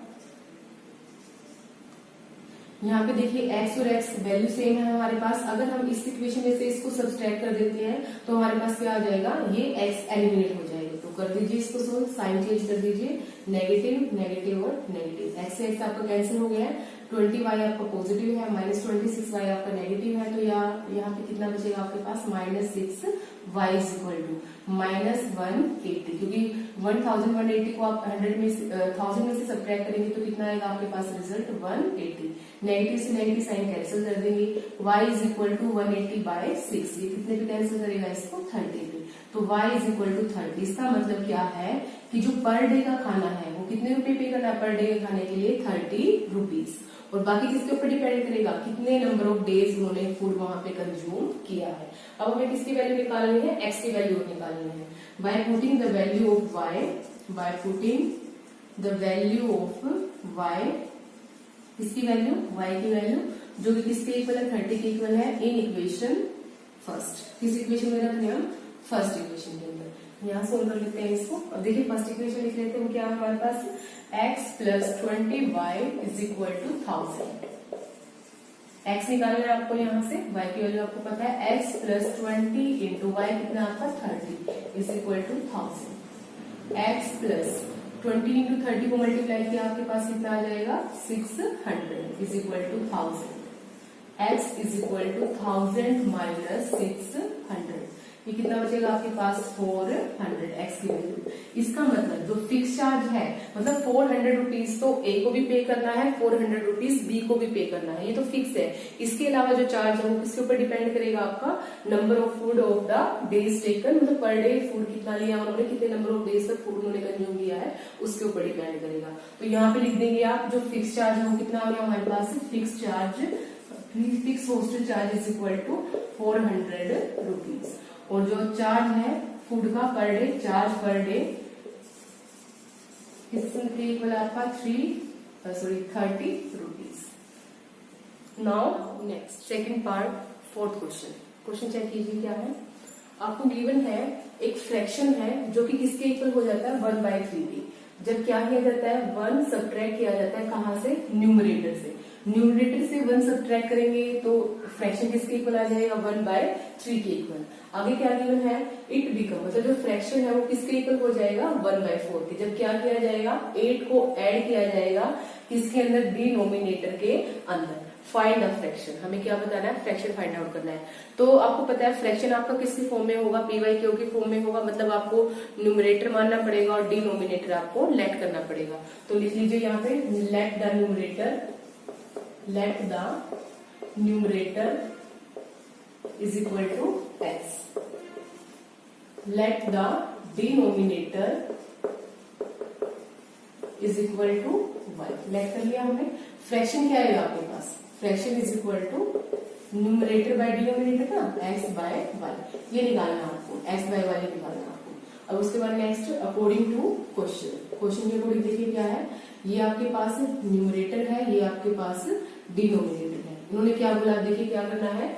यहाँ पे देखिए x और x वैल्यू सेम है हमारे पास। अगर हम इस इक्वेशन में से इसको सब्सट्रैक्ट कर देते हैं तो हमारे पास क्या आ जाएगा, ये x एलिमिनेट हो जाएगा। तो कर दीजिए इसको सोल्व, साइन चेंज कर दीजिए, नेगेटिव नेगेटिव और नेगेटिव, x से x आपका कैंसिल हो गया है। 20y आपका पॉजिटिव है, -26y आपका नेगेटिव है, तो यहाँ पे कितना बचेगा आपके पास, -6y इज इक्वल टू -180, क्योंकि 1180 को आप 1000 में से सब्ट्रैक्ट करेंगे तो कितना आएगा आपके पास रिजल्ट, 180। नेगेटिव से नेगेटिव साइन कैंसिल कर देंगे, y इज इक्वल टू 180/6, ये कितने पे कैंसिल करेगा इसको, 30 पे। तो y इज इक्वल टू 30। इसका मतलब क्या है कि जो पर डे का खाना है वो कितने रुपए पे करना है पर डे के खाने के लिए, 30 रुपीज। और बाकी किसके ऊपर डिपेंड करेगा, कितने नंबर ऑफ डेज उन्होंने फूड वहां पे कंज्यूम किया है। अब हमें किसकी वैल्यू निकालनी है, x की वैल्यू निकालनी है। Bye putting the value of y, bye putting the value of y, किसकी वैल्यू, y की वैल्यू, जो कि किसके इक्वल है, 30 के इक्वल है, इन इक्वेशन फर्स्ट। किस इक्वेशन में रख रहे हैं हम, फर्स्ट इक्वेशन के अंदर। यहाँ सोल्व कर लेते हैं इसको। अब देखिए फर्स्ट इक्वेशन लिख लेते हैं, क्या है हमारे पास, x + 20y is equal to 1000। x निकालना है आपको यहाँ से, y की वैल्यू आपको पता है, x + 20 इंटू y कितना आपका 30 is equal to 1000। x + 20 into 30 को मल्टीप्लाई किया आपके पास कितना आ जाएगा, 600 is equal to 1000। x is equal to 1000 minus 600, ये कितना बचेगा आपके पास, 400 x की वैल्यू। इसका मतलब जो फिक्स चार्ज है, मतलब 400 रुपीज तो ए को भी पे करना है, 400 रुपीज बी को भी पे करना है, ये तो फिक्स है। इसके अलावा जो चार्ज है वो किसके ऊपर डिपेंड करेगा, आपका number of food of the days taken, मतलब पर डे फूड कितना लिया उन्होंने, कितने नंबर ऑफ डेज तक फूड उन्होंने कंज्यूम किया है, उसके ऊपर डिपेंड करेगा। तो यहाँ पे लिख देंगे आप, जो फिक्स चार्ज है वो कितना आ गया हमारे पास, fix charge, fix hostel charge is equal to 400 rupees. और जो चार्ज है फूड का per day, charge per day किसके इक्वल आपका 30 rupees. Now next second part, fourth question. Question check कीजिए क्या है, आपको गिवन है एक फ्रैक्शन है जो कि किसके इक्वल हो जाता है, 1/3 के। जब क्या किया जाता है, 1 सब्ट्रैक्ट किया जाता है, कहां से, न्यूमरेटर से। न्यूमरेटर से 1 सब्ट्रैक्ट करेंगे तो फ्रैक्शन किसके इक्वल आ जाएगा, 1/3 के इक्वल। आगे क्या गिवन है, इट बिकम, मतलब जो फ्रैक्शन है वो किसके इक्वल हो जाएगा, 1/4 के। जब क्या किया जाएगा, 8 को ऐड किया जाएगा किसके अंदर, डिनोमिनेटर के अंदर। फाइंड द फ्रैक्शन, हमें क्या बताना है, फ्रैक्शन फाइंड आउट करना है। तो आपको पता है फ्रैक्शन आपका किसकी फॉर्म में होगा, PYQ की फॉर्म में होगा, मतलब आपको न्यूमरेटर मानना पड़ेगा और डिनोमिनेटर आपको लेट करना पड़ेगा। तो लिख लीजिए यहाँ पे, let the numerator is equal to x. Let the denominator is equal to y. Let कर लिया हमने। फ्रैक्शन क्या है आपके पास, fraction is equal to numerator by denominator ना, x/y, ये निकालना आपको, x/y निकालना आपको। अब उसके बाद नेक्स्ट, अकॉर्डिंग टू क्वेश्चन के अकॉर्डिंग देखिए क्या है, ये आपके पास न्यूमरेटर है, ये आपके पास डिनोमिनेटर है। इन्होंने क्या बोला, देखिए क्या करना है,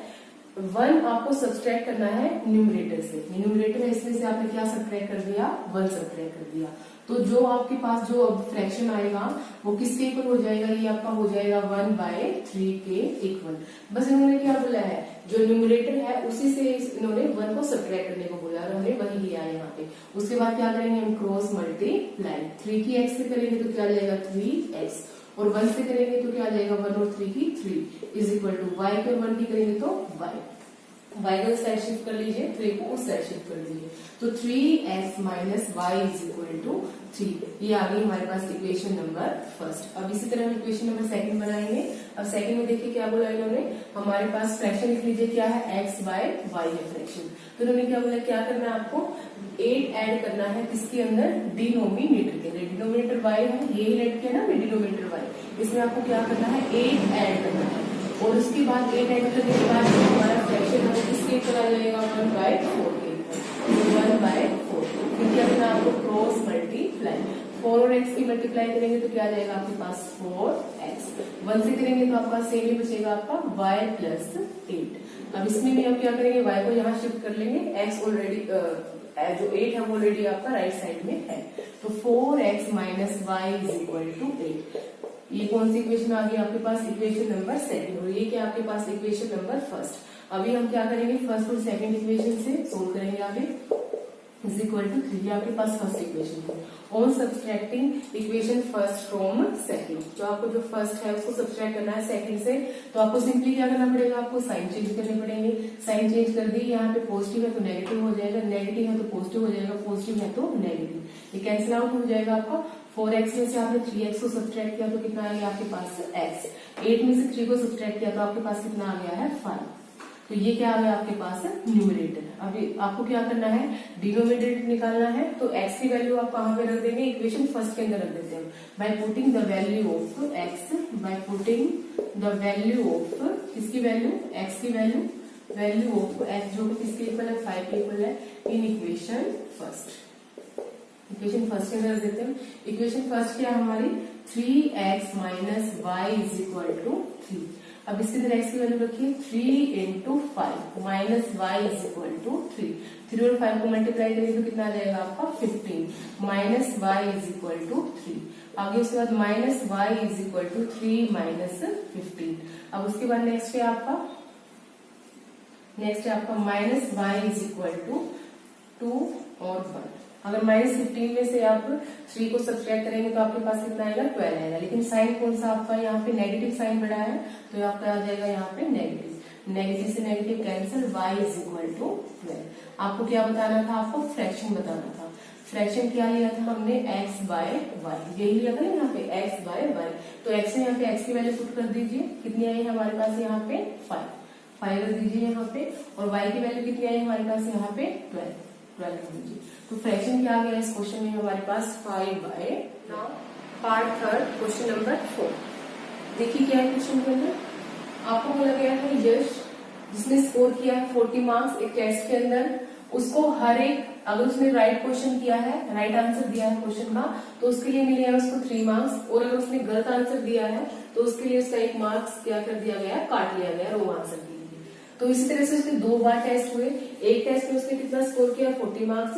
1 आपको सब्सट्रैक्ट करना है न्यूमरेटर से। न्यूमरेटर है, इसमें से आपने क्या सब्ट्रैक्ट कर दिया, 1 सब्ट्रैक्ट कर दिया। तो जो आपके पास जो अब फ्रैक्शन आएगा वो किसके इक्वल हो जाएगा, ये आपका हो जाएगा 1/3 के इक्वल। बस इन्होंने क्या बोला है, जो न्यूमरेटर है उसी से इन्होंने 1 को सब्ट्रैक्ट करने को बोला और हमने वही लिया है यहाँ पे। उसके बाद क्या करेंगे हम, क्रॉस मल्टीप्लाई, 3 की x से करेंगे तो क्या आ जाएगा 3x, और 1 से करेंगे तो क्या आ जाएगा 1 और 3 की 3 इज इक्वल टू y के और 1 की करेंगे तो y। y को इस साइड शिफ्ट कर लीजिए, 3 को उस साइड शिफ्ट कर दीजिए, तो 3x minus y is equal to 3। ये आ गई हमारे पास इक्वेशन नंबर फर्स्ट। अब इसी तरह हम इक्वेशन नंबर सेकंड बनाएंगे। अब सेकंड में देखिए क्या बोला इन्होंने, हमारे पास फ्रैक्शन लिख लीजिए, क्या है x बाय y है फ्रैक्शन। तो इन्होंने क्या बोला, क्या करना है आपको 8 ऐड करना है किसके अंदर, डिनोमिनेटर के अंदर। डिनोमिनेटर y है, यही रेड किया ना डिनोमिनेटर y, इसमें आपको क्या करना है 8 ऐड करना है, और उसके बाद 8 ऐड करने के बाद हमारा फ्रैक्शन हमें किसके ऊपर आ जाएगा 1/4 के ऊपर, 1/4। फिर क्या करना आपको क्रॉस मल्टीप्लाई, 4 और x की मल्टीप्लाई करेंगे तो क्या आ जाएगा आपके पास 4x, 1 से करेंगे तो आपका सेम ही बचेगा आपका y प्लस 8। अब इसमें भी हम क्या करेंगे, y को यहाँ शिफ्ट कर लेंगे, x ऑलरेडी जो 8 है वो ऑलरेडी आपका राइट साइड में है, तो 4x minus y is equal to 8। ये कौन सी इक्वेशन आ गई आपके पास, इक्वेशन नंबर सेकंड, और ये क्या आपके पास इक्वेशन नंबर फर्स्ट। अभी हम क्या करेंगे, फर्स्ट और सेकंड इक्वेशन से सोल्व करेंगे आगे, इज इक्वल टू 3, ये आपके पास फर्स्ट इक्वेशन है। On subtracting equation first from second, तो आपको जो फर्स्ट है उसको सब्सट्रैक्ट करना है सेकंड से, तो आपको सिंपली क्या करना पड़ेगा, आपको साइन चेंज करने पड़ेंगे। साइन चेंज कर दी, यहाँ पे पॉजिटिव है तो नेगेटिव हो जाएगा, नेगेटिव है तो पॉजिटिव हो जाएगा, पॉजिटिव है तो नेगेटिव, ये कैंसिल आउट हो जाएगा आपका। 4x में से आपने 3x को सब्सट्रैक्ट किया तो कितना आ गया आपके पास x, 8 में से 3 को सब्सट्रैक्ट किया तो आपके पास कितना आ गया है 5, तो ये क्या आ गया आपके पास न्यूमरेटर। अभी आपको क्या करना है, डिनोमिनेटर निकालना है, तो x की वैल्यू आप कहाँ पे रख देंगे, इक्वेशन फर्स्ट के अंदर रख देते हैं, bye putting the value of x, bye putting the value of किसकी वैल्यू, x की वैल्यू, वैल्यू ऑफ x जो कि किसके इक्वल है 5 के इक्वल है, इन इक्वेशन फर्स्ट, इक्वेशन फर्स्ट के अंदर रख देते हैं। इक्वेशन फर्स्ट क्या है हमारी, 3x minus y is equal to 3। अब इसके अंदर x की वैल्यू रखिए, 3 into 5 minus y is equal to 3, 3 और 5 को मल्टीप्लाई करेंगे तो कितना आ जाएगा आपका 15, minus y is equal to 3। आगे उसके बाद minus y is equal to 3 minus 15। अब उसके बाद नेक्स्ट है आपका minus y is equal to 2 और 1। अगर माइनस 15 में से आप 3 को सब्सट्रैक्ट करेंगे तो आपके पास कितना आएगा 12 आएगा, लेकिन साइन कौन सा आपका यहाँ पे नेगेटिव साइन बड़ा है, तो आपका आ जाएगा यहाँ पे नेगेटिव, नेगेटिव से negative cancel, y is equal to 12। आपको क्या बताना था, आपको फ्रैक्शन बताना था। फ्रैक्शन क्या लिया था हमने, x बाय वाई, यही लिया था ना यहाँ पे x बाय वाई, तो x में यहाँ पे x की वैल्यू पुट कर दीजिए, कितनी आई है हमारे पास यहाँ पे 5 कर दीजिए यहाँ पे, और y की वैल्यू कितनी आई हमारे पास यहाँ पे 12 कर दीजिए। तो फ्रैक्शन क्या आ गया इस क्वेश्चन में हमारे पास 5 by. Now part third question number 4, देखिए क्या है क्वेश्चन के अंदर, आपको बोला गया है यश जिसने स्कोर किया है 40 मार्क्स एक टेस्ट के अंदर, उसको हर एक, अगर उसने राइट क्वेश्चन किया है, राइट आंसर दिया है क्वेश्चन का, तो उसके लिए मिले हैं उसको 3 मार्क्स, और अगर उसने गलत आंसर दिया है तो उसके लिए उसका 1 मार्क्स क्या कर दिया गया, काट लिया गया रॉन्ग आंसर के लिए। तो इसी तरह से उसके 2 बार टेस्ट हुए, एक टेस्ट में उसने कितना स्कोर किया 40 मार्क्स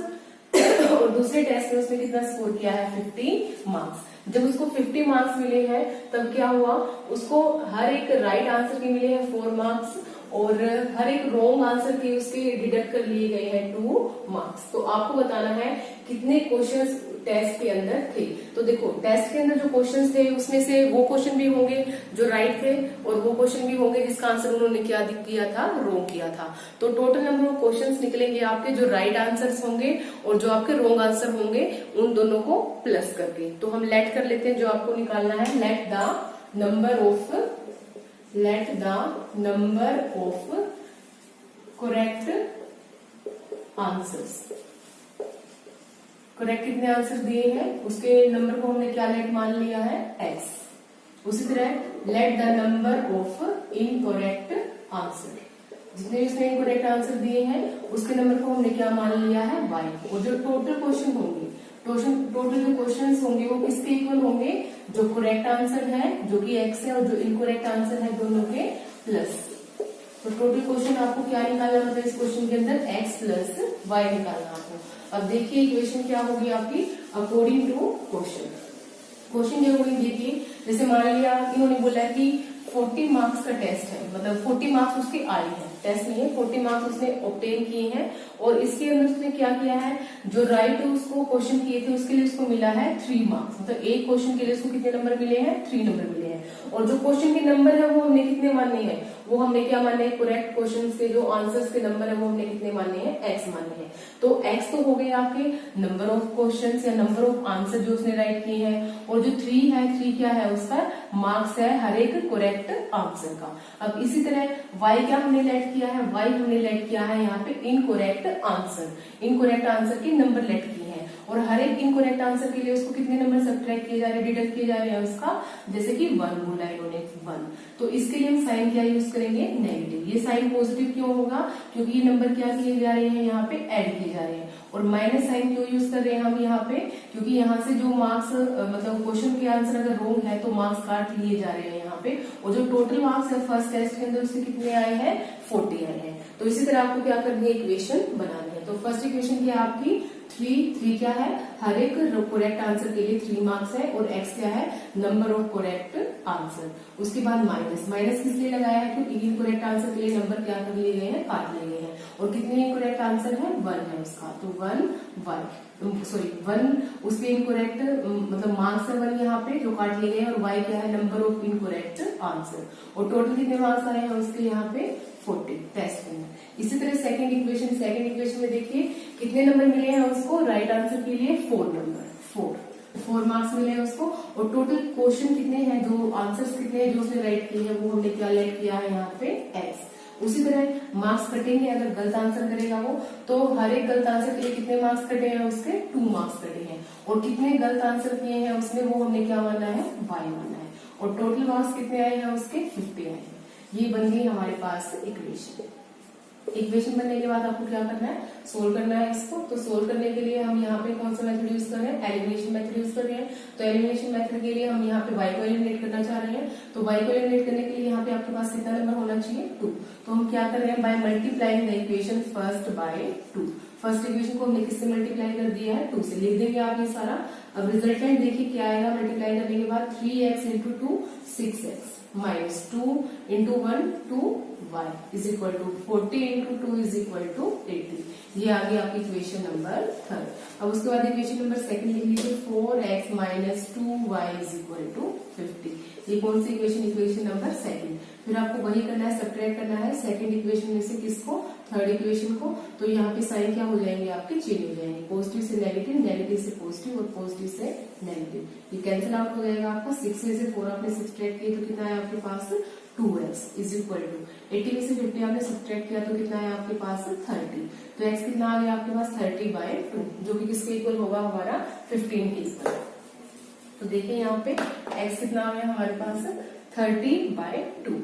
और दूसरे टेस्ट में उसने कितना स्कोर किया है 50 मार्क्स। जब उसको 50 मार्क्स मिले हैं तब क्या हुआ, उसको हर एक राइट आंसर के मिले हैं 4 मार्क्स, और हर एक रॉन्ग आंसर के उसके डिडक्ट कर लिए गए हैं 2 मार्क्स। तो आपको बताना है कितने क्वेश्चंस टेस्ट के अंदर थे। तो देखो टेस्ट के अंदर जो क्वेश्चंस थे उसमें से वो क्वेश्चन भी होंगे जो राइट थे, और वो क्वेश्चन भी होंगे जिसका आंसर उन्होंने क्या किया था, रॉन्ग किया था। तो टोटल नंबर ऑफ क्वेश्चंस निकलेंगे आपके, जो राइट आंसर्स होंगे और जो आपके रॉन्ग आंसर होंगे, उन दोनों को प्लस करके। तो हम लेट कर लेते हैं, जो आपको निकालना है, let the number of correct answers. Correct कितने आंसर दिए हैं, उसके नंबर को हमने क्या लेट मान लिया है, x। उसी तरह let the number of incorrect answer, जितने भी उसने इनकरेक्ट आंसर दिए हैं उसके नंबर को हमने क्या मान लिया है, y। और जो टोटल क्वेश्चन होंगे, टोटल जो क्वेश्चंस होंगे वो किसके इक्वल होंगे, जो करेक्ट आंसर है जो कि x है, और जो इनकरेक्ट आंसर है दोनों के प्लस। तो टोटल क्वेश्चन आपको क्या निकालना, मतलब इस क्वेश्चन के अंदर x प्लस y निकालना आपको। अब देखिए इक्वेशन क्या होगी आपकी, अकॉर्डिंग टू क्वेश्चन के अकॉर्डिंग देखिए, जैसे मान लिया इन्होंने बोला कि 40 मार्क्स का टेस्ट है, मतलब 40 मार्क्स उसके आए हैं, टेस्ट नहीं है, 40 मार्क्स उसने ऑब्टेन किए हैं, और इसके अंदर उसने क्या किया है, जो राइट उसको क्वेश्चन किए थे उसके लिए उसको मिला है 3 मार्क्स, मतलब एक क्वेश्चन के लिए उसको कितने नंबर मिले हैं, 3 नंबर मिले हैं। और जो क्वेश्चन के नंबर है वो हमने कितने मानने हैं, वो हमने क्या माने, करेक्ट क्वेश्चन के जो आंसर्स के नंबर है वो हमने कितने माने हैं, एक्स माने हैं। तो एक्स तो हो गए आपके नंबर ऑफ क्वेश्चंस या नंबर ऑफ आंसर जो उसने राइट किए हैं, और जो 3 है, 3 क्या है, उसका मार्क्स है हर एक करेक्ट आंसर का। अब इसी तरह y क्या हमने लेट किया है, y हमने लेट किया है यहाँ पे इनकरेक्ट आंसर, इनकरेक्ट आंसर के नंबर लेट किए हैं, और हर एक इनकरेक्ट आंसर के लिए उसको कितने नंबर सब्ट्रैक्ट किए जा रहे हैं, डिडक्ट किए जा रहे हैं उसका, जैसे कि 1 बोला इन्होंने 1। तो इसके लिए हम साइन क्या यूज करेंगे, नेगेटिव। ये साइन पॉजिटिव क्यों होगा, क्योंकि ये नंबर क्या किए जा रहे हैं, यहाँ पे ऐड किए जा रहे हैं। और माइनस साइन क्यों यूज कर रहे हैं हम यहाँ पे, क्योंकि यहाँ से जो मार्क्स मतलब क्वेश्चन के आंसर अगर रोंग है तो मार्क्स काट लिए जा रहे हैं यहाँ पे, और जो टोटल मार्क्स है फर्स्ट टेस्ट के अंदर उससे कितने आए हैं, 40 आए हैं। तो इसी तरह आपको क्या करनी है, इक्वेशन बनानी है। तो फर्स्ट इक्वेशन क्या है आपकी, 3 क्या है, हर एक करेक्ट आंसर के लिए 3 मार्क्स है, और x क्या है, नंबर ऑफ करेक्ट आंसर। उसके बाद माइनस किस लिए लगाया है, क्योंकि इनकरेक्ट आंसर के लिए नंबर क्या कर लिए गए हैं, काट लिए गए हैं। और कितने इनकरेक्ट आंसर है, 1 है उसका, तो 1 उसके इनकरेक्ट मतलब मार्क्स है 1 यहाँ पे जो काट लिए गए, और y क्या है, नंबर ऑफ इनकरेक्ट आंसर। और टोटल कितने मार्क्स आए हैं उसके यहाँ पे 40 टेस्ट में। इसी तरह सेकंड इक्वेशन में देखिए कितने नंबर मिले हैं उसको, राइट आंसर के लिए 4 नंबर, 4 मार्क्स मिले हैं उसको। और टोटल क्वेश्चन कितने हैं, जो आंसर्स कितने हैं जो उसने राइट किए हैं, वो हमने क्या लेट किया है यहाँ पे x। उसी तरह मार्क्स कटेंगे, अगर गलत आंसर करेगा वो, तो हर एक गलत आंसर के लिए कितने मार्क्स कटे हैं उसके, 2 मार्क्स कटे हैं। और कितने गलत आंसर किए हैं उसने, वो हमने क्या माना है, y माना है। और टोटल मार्क्स कितने आए हैं उसके, 50 आए हैं। ये बन गई हमारे पास इक्वेशन बनने के बाद आपको क्या करना है, सोल्व करना है इसको। तो सोल्व करने के लिए हम यहाँ पे कौन सा मेथड यूज कर रहे हैं, एलिमिनेशन मेथड यूज कर रहे हैं। तो एलिमिनेशन मेथड के लिए हम यहाँ पे y को एलिमिनेट करना चाह रहे हैं। तो y को एलिमिनेट करने के लिए यहाँ पे आपके पास कितना नंबर होना चाहिए, 2। तो हम क्या कर रहे हैं, by multiplying the equation first by 2। First equation को हमने किससे मल्टीप्लाई कर दिया है, 2 से। लिख देंगे आप ये सारा। अब रिजल्टेंट देखिए क्या आएगा, मल्टीप्लाई करने के बाद 3x into 2 6x minus 2 into 1 2y is equal to 40 into 2 is equal to 80। ये आ गई आपकी इक्वेशन नंबर 3। अब उसके बाद इक्वेशन नंबर सेकंड लिख लीजिए, 4x minus 2y is equal to 50। ये कौन सी इक्वेशन नंबर सेकंड। फिर आपको वही करना है, सब्ट्रैक्ट करना है सेकंड इक्वेशन में से किसको, थर्ड इक्वेशन को। तो यहाँ पे साइन क्या हो जाएंगे आपके, चेंज हो जाएंगे, पॉजिटिव से नेगेटिव, नेगेटिव से पॉजिटिव और पॉजिटिव से नेगेटिव। ये कैंसिल आउट हो जाएगा आपका। 6 में से 4 आपने सब्ट्रैक्ट किया तो कितना है आपके पास, 2x इज इक्वल टू 80 में से 50 आपने सब्ट्रैक्ट किया तो कितना है आपके पास 30। तो x कितना आ गया आपके पास 30/2, जो कि किसके इक्वल होगा, हमारा 15 के इक्वल। तो देखिए यहाँ पे x कितना आ गया हमारे पास 30/2।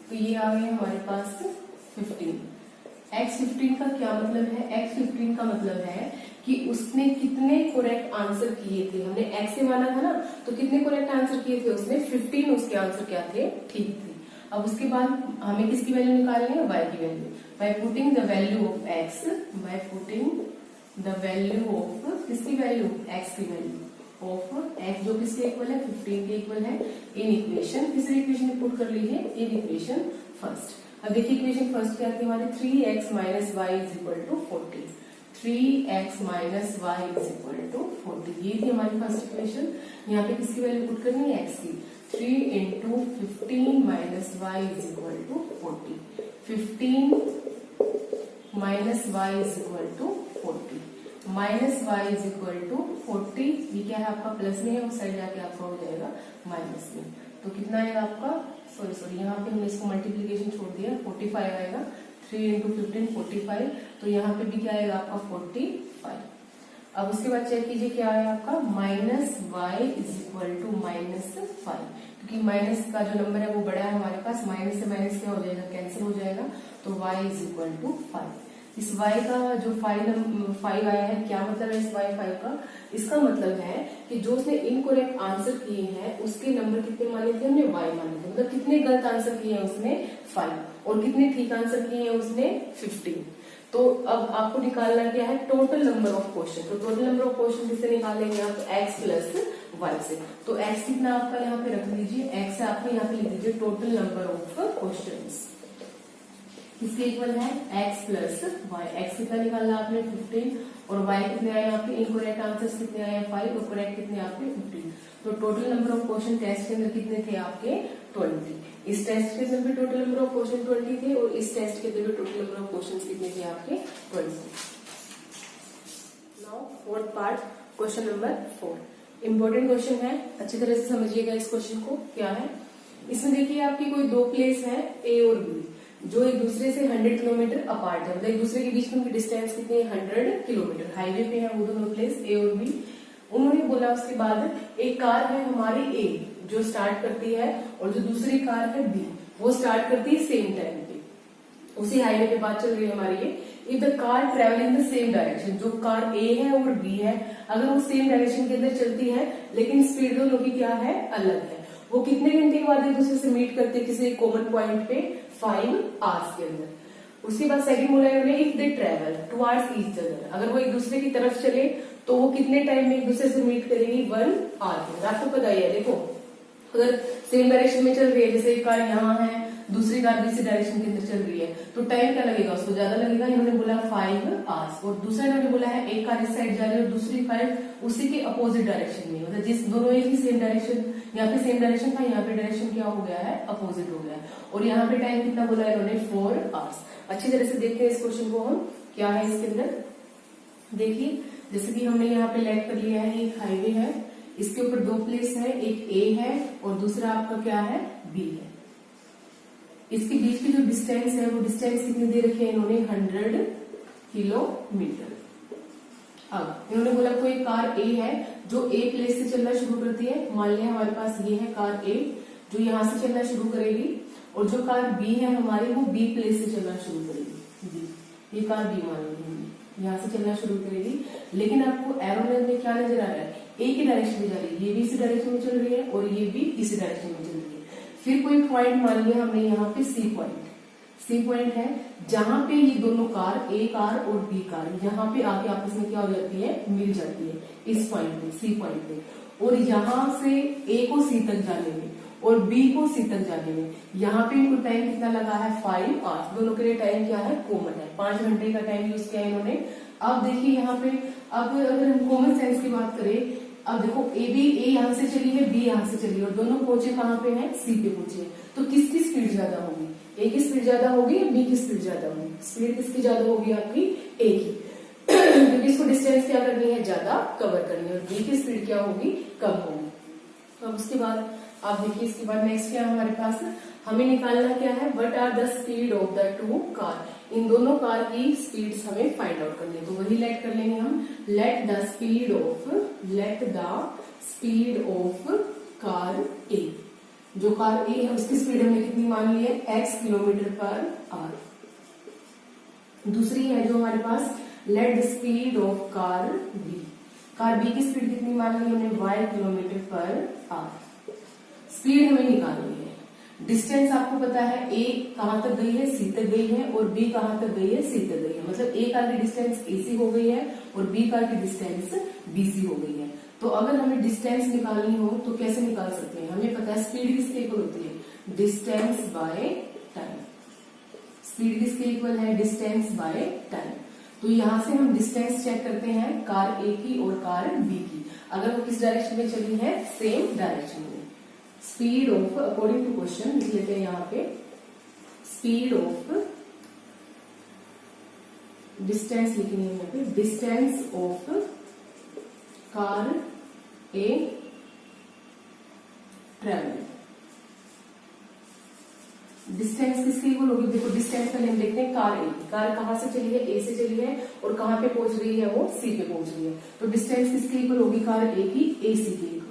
तो ये आ गया हमारे पास 15। x15 का क्या मतलब है, x15 का मतलब है कि उसने कितने करेक्ट आंसर किए थे। हमने x से माना था ना, तो कितने करेक्ट आंसर किए थे उसने, 15 उसके आंसर क्या थे, ठीक थे। अब उसके बाद हमें किसकी वैल्यू निकालनी है, y की value. Bye putting the value of x, bye putting the value of किसकी वैल्यू, x की वैल्यू ऑफ x जो किसके इक्वल है, 15 के इक्वल है, इन इक्वेशन। तीसरी इक्वेशन में पुट कर लीजिए इन इक्वेशन फर्स्ट। अब देखिए इक्वेशन फर्स्ट क्या थी हमारी, 3x minus y is equal to 40। 3x minus y is equal to 40, ये थी हमारी फर्स्ट इक्वेशन। यहाँ पे किसकी वैल्यू पुट करनी है, x की। 3 into 15 minus y is equal to 40। 15 minus y is equal to 40, minus y is equal to 40। ये क्या है आपका प्लस में है, उस साइड जाके आपका हो जाएगा माइनस में। तो कितना आएगा आपका, सॉरी यहाँ पे हमने इसको मल्टीप्लीकेशन छोड़ दिया, 45 आएगा। 3 इंटू 15 45। तो यहाँ पे भी क्या आएगा आपका 45। अब उसके बाद चेक कीजिए क्या आया आपका, minus y is equal to -5, क्योंकि माइनस का जो नंबर है वो बड़ा है हमारे पास, माइनस से माइनस क्या हो जाएगा, कैंसिल हो जाएगा। तो y इज इक्वल टू 5। इस y का जो 5 आया है, क्या मतलब है इस y5 का, इसका मतलब है कि जो उसने इनकरेक्ट आंसर किए हैं उसके नंबर कितने माने थे हमने, y माने थे। मतलब कितने गलत आंसर किए हैं उसने 5, और कितने ठीक आंसर किए हैं उसने 15। तो अब आपको निकालना क्या है, टोटल नंबर ऑफ क्वेश्चन। तो टोटल नंबर ऑफ क्वेश्चन किससे निकालेंगे आप, x प्लस y से। तो x कितना आपका यहाँ पे रख लीजिए, x है आपको यहाँ पे लिख दीजिए टोटल नंबर ऑफ क्वेश्चन किसके इक्वल है, x प्लस वाई। x कितना निकालना आपने 15, और y कितने आए आपके, इनकरेक्ट आंसर्स कितने आए 5, और करेक्ट कितने आपके 15। तो total number of question test के अंदर कितने थे आपके, 20। इस टेस्ट के अंदर भी टोटल नंबर ऑफ क्वेश्चन 20 थे और इस टेस्ट के अंदर भी टोटल नंबर ऑफ क्वेश्चन कितने थे आपके 20। Now fourth part, question number 4 important question है, अच्छी तरह से समझिएगा इस क्वेश्चन को। क्या है इसमें, देखिए आपकी कोई दो प्लेस है ए और बी जो एक दूसरे से 100 किलोमीटर अपार्ट है, मतलब एक दूसरे के बीच में उनकी डिस्टेंस कितनी है 100 किलोमीटर। हाईवे पे है वो दोनों प्लेस ए और बी। उन्होंने बोला उसके बाद एक कार है हमारी ए जो स्टार्ट करती है और जो दूसरी कार है बी वो स्टार्ट करती है सेम टाइम पे, उसी हाईवे पे बात चल रही है हमारी ये। If the car travel in the same direction, जो कार ए है और बी है अगर वो सेम डायरेक्शन के अंदर चलती है लेकिन स्पीड दोनों की क्या है अलग है, वो कितने घंटे के बाद एक दूसरे से मीट करते हैं किसी कॉमन पॉइंट पे 5 आवर्स के अंदर। उसके बाद सेकंड बोला है उन्हें if they travel towards each other, अगर वो एक दूसरे की तरफ चले तो वो कितने टाइम में एक दूसरे से मीट करेंगी 1 आवर के अंदर। आपको पता ही है, देखो अगर सेम डायरेक्शन में चल रही है, जैसे एक कार यहाँ है दूसरी कार दूसरी डायरेक्शन के अंदर चल रही है तो टाइम क्या लगेगा उसको ज्यादा लगेगा। इन्होंने बोला 5 आवर्स और दूसरा इन्होंने बोला है एक कार इस साइड जा रही है और दूसरी कार उसी के अपोजिट डायरेक्शन में, मतलब जिस दोनों एक ही सेम डायरेक्शन, यहाँ पे सेम डायरेक्शन था यहाँ पे डायरेक्शन क्या हो गया है अपोजिट हो गया है। और यहाँ पे टाइम कितना बोला है इन्होंने 4 आवर्स। अच्छी तरह से देखते हैं इस क्वेश्चन को हम क्या है इसके अंदर। देखिए जैसे कि हमने यहाँ पे लेट कर लिया है, एक हाईवे है, इसके ऊपर दो प्लेस है, एक ए है और दूसरा आपका क्या है बी है। इसके बीच की जो डिस्टेंस है वो डिस्टेंस कितनी दे रखी है इन्होंने 100 किलोमीटर। अब इन्होंने बोला कोई कार ए है जो ए प्लेस से चलना शुरू करती है, मान लिया हमारे पास ये है कार ए जो यहाँ से चलना शुरू करेगी और जो कार बी है हमारी वो बी प्लेस से चलना शुरू करेगी। ये कार बी मान ली यहाँ से चलना शुरू करेगी, लेकिन आपको एरो में क्या नजर आ रहा है ए की डायरेक्शन में जा रही है, ये भी इसी डायरेक्शन में चल रही है और ये भी इसी डायरेक्शन में चल रही है। फिर कोई पॉइंट मान लिया हमने यहाँ पे सी पॉइंट है जहां पे ये दोनों कार ए कार और बी कार यहाँ पे आके आपस में क्या हो जाती है मिल जाती है इस पॉइंट पे सी पॉइंट पे, और यहाँ से ए को सी तक जाने में और बी को सी तक जाने में यहाँ पे इनको टाइम कितना लगा है 5 आवर्स। दोनों के लिए टाइम क्या है कॉमन है, 5 घंटे का टाइम यूज किया इन्होंने। अब देखिए यहाँ पे अब अगर हम कॉमन सेंस की बात करें, अब देखो ए यहाँ से चली है बी यहाँ से चली है और दोनों पहुंचे कहाँ पे हैं सी पे पहुंचे, तो किसकी स्पीड ज्यादा होगी, ए की स्पीड ज्यादा होगी या बी की स्पीड ज्यादा होगी। स्पीड किसकी ज्यादा होगी आपकी ए की क्योंकि इसको डिस्टेंस क्या करनी है ज्यादा कवर करनी है, और बी की स्पीड क्या होगी कम होगी। अब उसके बाद आप देखिए इसके बाद नेक्स्ट क्या है हमारे पास, हमें निकालना क्या है what are the speed of the two car, इन दोनों कार की स्पीड्स हमें फाइंड आउट करनी है। तो वही लेट कर लेंगे हम, let the speed of car A, जो कार ए है उसकी स्पीड हमने कितनी मान ली है x किलोमीटर पर आवर। दूसरी है जो हमारे पास let the speed of car B की स्पीड कितनी मान ली हमने y kilometre per hour. Speed हमें निकालनी है, डिस्टेंस आपको पता है ए कहां तक गई है सी तक गई है और बी कहां तक गई है सी तक गई है, मतलब ए कार की डिस्टेंस एसी हो गई है और बी कार की डिस्टेंस बीसी हो गई है। तो अगर हमें डिस्टेंस निकालनी हो तो कैसे निकाल सकते हैं, हमें पता है स्पीड किसके इक्वल होती है डिस्टेंस बाय टाइम। स्पीड किसके इक्वल है डिस्टेंस बाय टाइम। तो यहां से हम डिस्टेंस चेक करते हैं कार ए की और कार बी की, अगर वो किस डायरेक्शन में चली है सेम डायरेक्शन में। Speed of according to question लिख लेते हैं यहाँ पे, स्पीड ऑफ डिस्टेंस लिखेंगे यहाँ पे, distance of car A travel. Distance किसकी इक्वल होगी, देखो डिस्टेंस का नेम देखते हैं कार ए, कार कहां से चली है ए से चली है और कहां पे पहुंच रही है वो सी पे पहुंच रही है, तो डिस्टेंस किसकी इक्वल होगी कार ए की ए सी की इक्वल।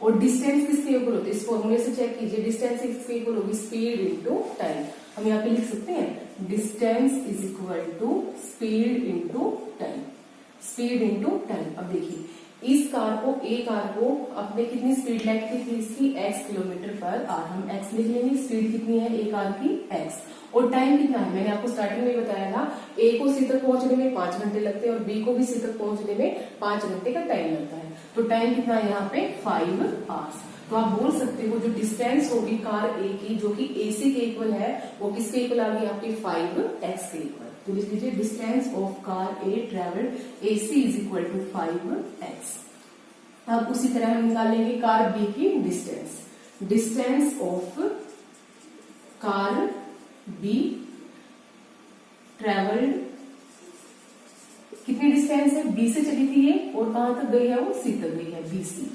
और डिस्टेंस किसके इक्वल होती है, इस फॉर्मूले से चेक कीजिए, डिस्टेंस किसके इक्वल होगी स्पीड इनटू टाइम। हम यहाँ पे लिख सकते हैं distance is equal to speed into time, speed into time. अब देखिए इस कार को ए कार को अपने कितनी स्पीड लेट की थी इसकी x किलोमीटर पर आवर, हम x लिख लेंगे, स्पीड कितनी है ए कार की x, और टाइम कितना है मैंने आपको स्टार्टिंग में बताया था ए को सी तक पहुंचने में 5 घंटे लगते हैं और बी को भी सी तक पहुंचने में 5 घंटे का टाइम लगता है, तो टाइम कितना है यहाँ पे 5 आवर्स। तो आप बोल सकते हो जो डिस्टेंस होगी कार ए की जो कि एसी के इक्वल है वो किसके इक्वल आ गई आपकी 5x के इक्वल। तो लिख लीजिए distance of car A travel AC is equal to 5x। अब उसी तरह हम निकालेंगे कार बी की distance, distance of car B travelled, कितनी डिस्टेंस है, बी से चली थी ये और कहां तक गई है, वो सी तक गई है, बीसी।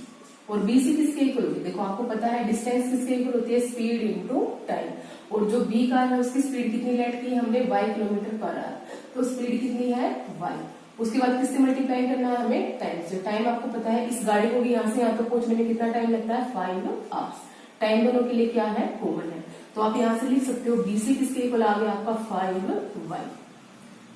और बीसी किसके इक्वल होती है, देखो आपको पता है डिस्टेंस किसके इक्वल होती है, स्पीड इनटू टाइम। और जो बी कार है उसकी स्पीड कितनी लेट की हमने, y किलोमीटर पर आवर, तो स्पीड कितनी है y। उसके बाद किससे मल्टीप्लाई करना है हमें, टाइम से। टाइम आपको पता है इस गाड़ी को भी यहाँ से यहाँ तक पहुंचने में कितना टाइम लगता है, 5 आवर्स। टाइम दोनों के लिए क्या है, कॉमन है, तो आप यहाँ से लिख सकते हो बीसी किसके इक्वल आ गया आपका 5y।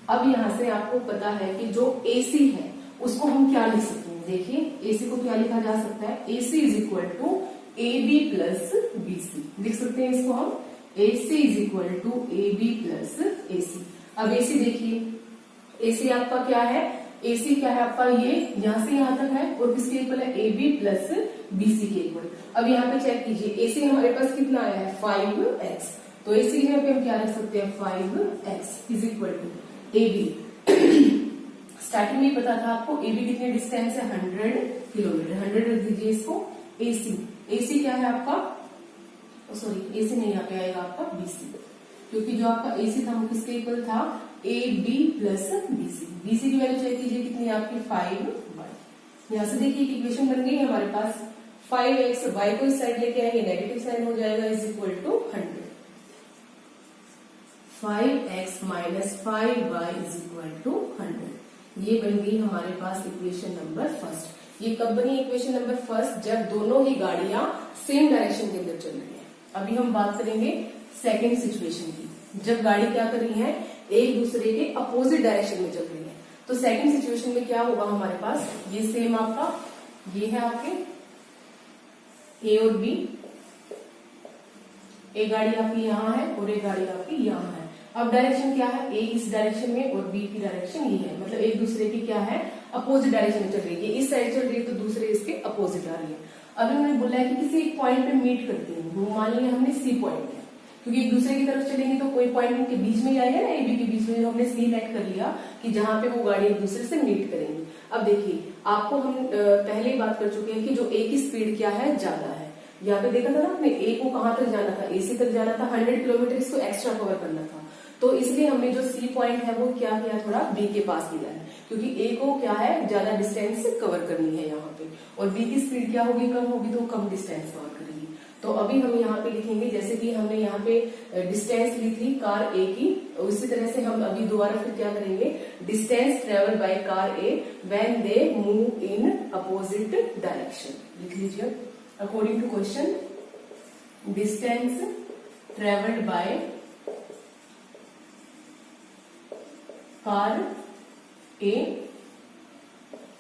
अब यहाँ से आपको पता है कि जो AC है उसको हम क्या लिख सकते हैं, देखिए AC को क्या लिखा जा सकता है, AC is equal to AB plus BC, लिख सकते हैं इसको हम, AC is equal to AB plus AC। अब AC देखिए, AC आपका क्या है, AC क्या है आपका, ये यहाँ से यहाँ तक है और किसके इक्वल है, AB प्लस BC के इक्वल। अब यहाँ पे चेक कीजिए AC हमारे पास कितना आया है, 5x, तो AC यहाँ पे हम क्या रख सकते हैं, 5x is equal to AB। Starting में पता था आपको AB कितने डिस्टेंस है, 100 किलोमीटर, 100 रख दीजिए इसको। AC क्या है आपका, सॉरी AC नहीं, यहाँ पे आएगा आपका BC, क्योंकि जो आपका AC था वो किसके इक्वल था, AB प्लस BC की वैल्यू चेक कीजिए कितनी है आपकी, 5y। यहाँ से देखिए एक इक्वेशन बन गई है हमारे पास, 5x, y को इस साइड लेके आएंगे नेगेटिव साइन हो जाएगा, is equal to 100। 5x minus 5y is equal to 100, ये बन गई हमारे पास इक्वेशन नंबर फर्स्ट। ये कब बनी इक्वेशन नंबर फर्स्ट, जब दोनों ही गाड़ियां सेम डायरेक्शन के अंदर चल रही है। अभी हम बात करेंगे सेकंड सिचुएशन की, जब गाड़ी क्या कर रही है, एक दूसरे के अपोजिट डायरेक्शन में चल रही है। तो सेकंड सिचुएशन में क्या होगा हमारे पास, ये सेम आपका, ये है आपके A और B, एक गाड़ी आपकी यहाँ है और एक गाड़ी आपकी यहाँ है। अब डायरेक्शन क्या है, A इस डायरेक्शन में और B की डायरेक्शन ये है, मतलब एक दूसरे की क्या है, अपोजिट डायरेक्शन में चल रही है। इस साइड चल रही है तो दूसरे इसके अपोजिट आ रही है। अभी उन्होंने बोला है कि किसी एक पॉइंट पे मीट करते हैं, वो मान लिया हमने C पॉइंट है, क्योंकि एक दूसरे की तरफ चलेंगे तो कोई पॉइंट उनके बीच में ही आएगा ना, AB के बीच में, जो हमने C लेट कर लिया कि जहां पे वो गाड़ी एक दूसरे से मीट करेंगी। अब देखिए आपको हम पहले ही बात कर चुके हैं कि जो A की स्पीड क्या है, ज्यादा है। यहाँ पे देखा था ना हमने, A को कहां तक जाना था, AC तक जाना था, 100 किलोमीटर इसको एक्स्ट्रा कवर करना था, तो इसलिए हमने जो C पॉइंट है वो क्या किया, थोड़ा B के पास लिया है, क्योंकि A को क्या है, ज्यादा डिस्टेंस कवर करनी है यहाँ पे, और B की स्पीड क्या होगी, कम होगी, तो कम डिस्टेंस कवर करेगी। तो अभी हम यहाँ पे लिखेंगे, जैसे कि हमने यहाँ पे डिस्टेंस ली थी कार A की, उसी तरह से हम अभी दोबारा फिर क्या करेंगे, distance travel by car A when they move in opposite direction. लिख लीजिए, according to question, distance travelled by car A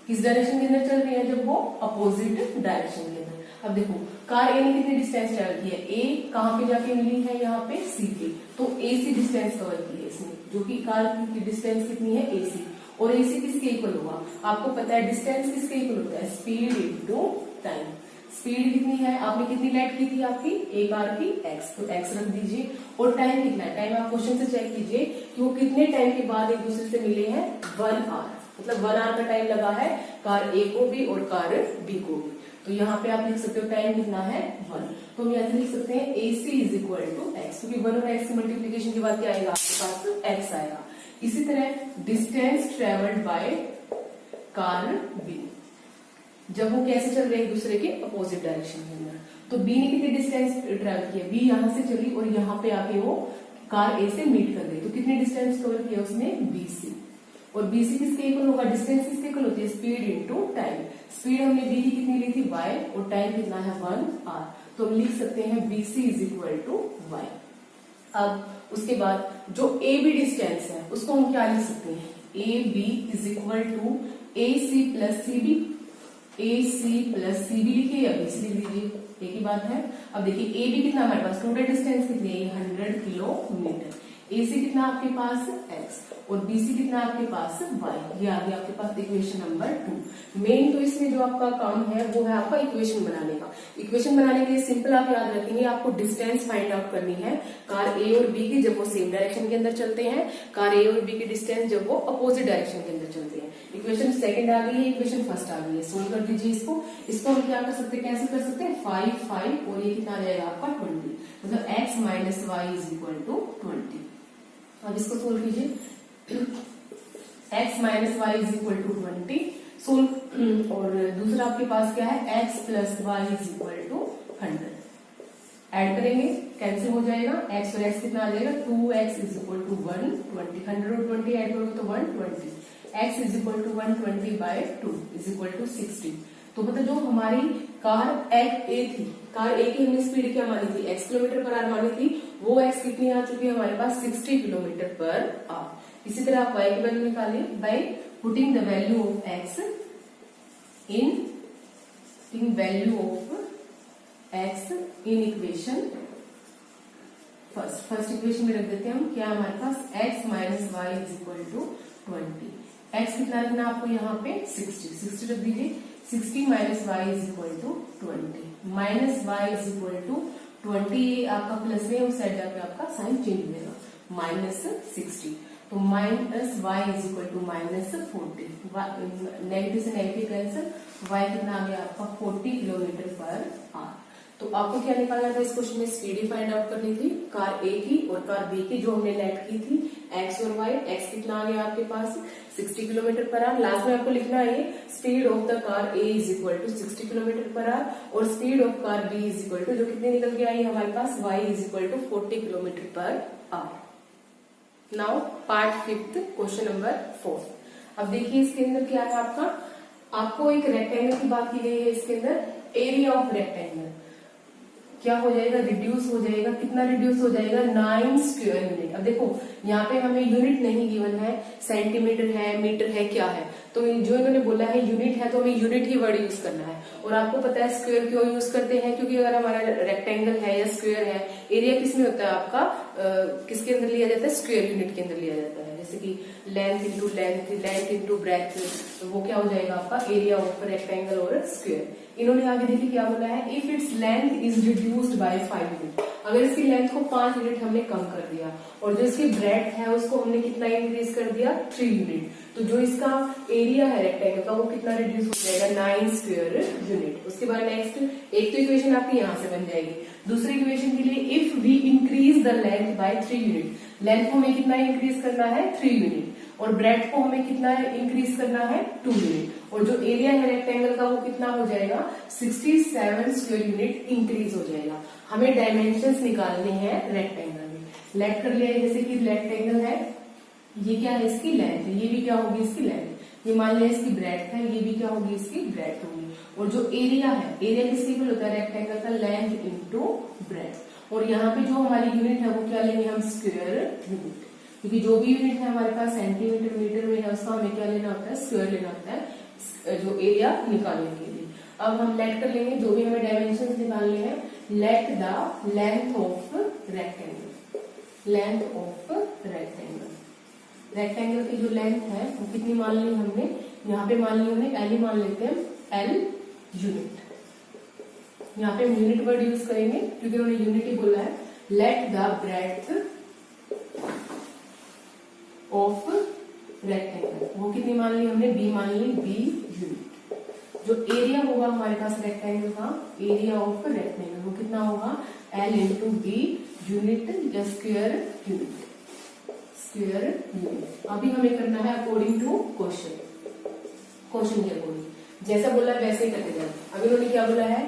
किस डायरेक्शन के अंदर चल रही है, जब वो अपोजिट डायरेक्शन के अंदर। अब देखो कार A ने कितनी डिस्टेंस ट्रेवल की है, A कहां पे जाके मिली है, यहाँ पे C पे, तो AC डिस्टेंस कवर की है इसने, जो कि कार की डिस्टेंस कितनी है, AC, और AC किसके इक्वल होगा, आपको पता है डिस्टेंस किसके इक्वल होता है, स्पीड इनटू टाइम। स्पीड कितनी है, आपने कितनी लेट की थी आपकी, एक कार की x, तो x रख दीजिए, और टाइम कितना है, टाइम आप क्वेश्चन से चेक कीजिए कि वो कितने टाइम के बाद एक दूसरे से मिले हैं, 1 आवर, मतलब 1 आवर का टाइम लगा है कार A को भी और कार B को भी। तो यहाँ पे आप लिख सकते हो टाइम कितना है, 1, तो हम यहाँ से लिख सकते हैं AC is equal to x, क्योंकि 1 और x मल्टीप्लीकेशन के बाद क्या आएगा आपके पास, x आएगा। इसी तरह distance travelled by car B, जब वो कैसे चल रहे हैं, एक दूसरे के अपोजिट डायरेक्शन के अंदर, तो B ने कितनी डिस्टेंस ट्रेवल किया, B यहाँ से चली और यहाँ पे आके वो कार A से मीट कर गई, तो कितनी डिस्टेंस कवर किया उसने, BC, और BC किसके इक्वल होगा, डिस्टेंस किसके इक्वल होती है, स्पीड इनटू टाइम। स्पीड हमने B की कितनी ली थी, y, और टाइम कितना है, 1 आवर, तो हम लिख सकते हैं BC is equal to y। अब उसके बाद जो AB डिस्टेंस है उसको हम क्या लिख सकते हैं, AB is equal to AC plus CB, AC plus CB लिखिए या BC लिख लीजिए, एक ही बात है। अब देखिए AB कितना हमारे पास, टोटल डिस्टेंस कितनी है, 100 किलोमीटर, AC कितना आपके पास x और BC कितना आपके पास y। ये आ गया आपके पास इक्वेशन नंबर 2। मेन तो इसमें जो आपका काम है वो है आपका इक्वेशन बनाने का। इक्वेशन बनाने के लिए सिंपल आप याद रखेंगे, आपको डिस्टेंस फाइंड आउट करनी है कार A और B की जब वो सेम डायरेक्शन के अंदर चलते हैं, कार A और B की डिस्टेंस जब वो अपोजिट डायरेक्शन के अंदर चलते हैं। इक्वेशन सेकंड आ गई है, इक्वेशन फर्स्ट आ गई है। सोल्व कर दीजिए इसको हम क्या कर सकते हैं, कैसे कर सकते हैं, 5 और ये कितना आ जाएगा आपका 20, मतलब x minus y is equal to 20। अब इसको सोल्व कीजिए, x minus y is equal to 20 solve. और दूसरा आपके पास क्या है, x plus y is equal to 100। Add करेंगे, कैंसिल हो जाएगा, x और x कितना आ जाएगा, 2x इज इक्वल टू 120। 100 और 20 ऐड करोगे तो 120। x is equal to 120 by 2 is equal to 60। तो मतलब जो हमारी कार A थी, कार A की हमने स्पीड क्या मानी थी, x किलोमीटर पर आवर मानी थी, वो x कितनी आ चुकी है हमारे पास, 60 किलोमीटर पर आवर। इसी तरह आप y की वैल्यू निकालें by putting the value of x in value of x in equation first equation में रख देते हैं हम, क्या हमारे पास x minus y is equal to 20। x कितना रखना आपको यहाँ पे 60 रख दीजिए। 60 minus y is equal to 20, minus y is equal to 20 आपका प्लस में उस साइड जाके आपका साइन चेंज हो जाएगा, माइनस 60। तो minus y is equal to minus 40, negative से नेगेटिव कैंसिल, वाई कितना आ गया आपका 40 किलोमीटर पर आवर। तो आपको क्या निकालना था इस क्वेश्चन में, स्पीड फाइंड आउट करनी थी कार A की और कार B की जो हमने लेट की थी, x और y। x कितना आ गया आपके पास 60 किलोमीटर पर आवर। लास्ट में आपको लिखना है speed of the car A is equal to 60 kilometre per hour और speed of car B is equal to जो कितने निकल के आई हमारे पास, y is equal to 40 kilometre per hour. Now part 5 question number 4। अब देखिए इसके अंदर क्या है आपको एक रेक्टेंगल की बात की गई है। इसके अंदर एरिया ऑफ रेक्टेंगल क्या हो जाएगा, रिड्यूस हो जाएगा। कितना रिड्यूस हो जाएगा, 9 स्क्वायर यूनिट। अब देखो यहाँ पे हमें यूनिट नहीं गिवन है, सेंटीमीटर है, मीटर है, क्या है, तो जो इन्होंने बोला है यूनिट है तो हमें यूनिट ही वर्ड यूज करना है। और आपको पता है स्क्वायर क्यों यूज करते हैं, क्योंकि अगर हमारा रेक्टेंगल है या स्क्वायर है, एरिया किसमें होता है आपका, किसके अंदर लिया जाता है, स्क्वायर यूनिट के अंदर लिया जाता है। जैसे कि length into length, length into breadth, तो वो क्या हो जाएगा आपका एरिया ऑफ रेक्टेंगल और स्क्वायर। इन्होंने आगे देखिए क्या बोला है, if its length is reduced by 5 unit, अगर इसकी लेंथ को 5 यूनिट हमने कम कर दिया और जो इसकी ब्रेथ है उसको हमने कितना इंक्रीज कर दिया, 3 यूनिट, तो जो इसका एरिया है रेक्टेंगल का वो कितना रिड्यूस हो जाएगा, 9 स्क्वायर यूनिट। उसके बाद नेक्स्ट एक तो इक्वेशन आपकी यहाँ से बन जाएगी। दूसरी इक्वेशन के लिए if we increase the length by 3 unit, length को हमें कितना इंक्रीज करना है, 3 यूनिट, और ब्रेथ को हमें कितना इंक्रीज करना है, 2 यूनिट, और जो एरिया है रेक्टेंगल का वो कितना हो जाएगा, 67 स्क्वायर यूनिट इंक्रीज हो जाएगा। हमें डायमेंशंस निकालने हैं रेक्टेंगल में। लेट कर लिया, जैसे कि रेक्टेंगल है, ये क्या है इसकी लेंथ है, ये भी क्या होगी इसकी लेंथ, ये मान लिया इसकी ब्रेथ है, ये भी क्या होगी इसकी ब्रेथ होगी। और जो एरिया है, एरिया किसके इक्वल होता है, रेक्टेंगल का लेंथ इंटू ब्रेथ। और यहाँ पे जो हमारी यूनिट है वो क्या लेंगे हम, स्क्वायर यूनिट, क्योंकि जो भी यूनिट है हमारे पास सेंटीमीटर मीटर में है उसका हमें क्या लेना होता है, स्क्वायर लेना होता है जो एरिया निकालने के लिए। अब हम लेट कर लेंगे, जो भी हमें डायमेंशंस निकालने हैं, let the length of rectangle, length of rectangle, rectangle की जो लेंथ है वो कितनी मान ली हमने, यहाँ पे मान ली हमने एल ही मान लेते हैं, एल यूनिट। यहाँ पे हम यूनिट वर्ड यूज करेंगे क्योंकि उन्होंने यूनिट ही बोला है। Let the breadth of rectangle, वो कितनी मान ली हमने, बी मान ली, बी यूनिट। जो एरिया होगा हमारे पास रेक्टेंगल का, एरिया ऑफ रेक्टेंगल वो कितना होगा, एल इंटू बी यूनिट या स्क्वायर यूनिट, स्क्वायर यूनिट। अभी हमें करना है अकॉर्डिंग टू क्वेश्चन, क्वेश्चन के अकॉर्डिंग जैसा बोला है वैसे ही करते जाए। अभी उन्होंने क्या बोला है,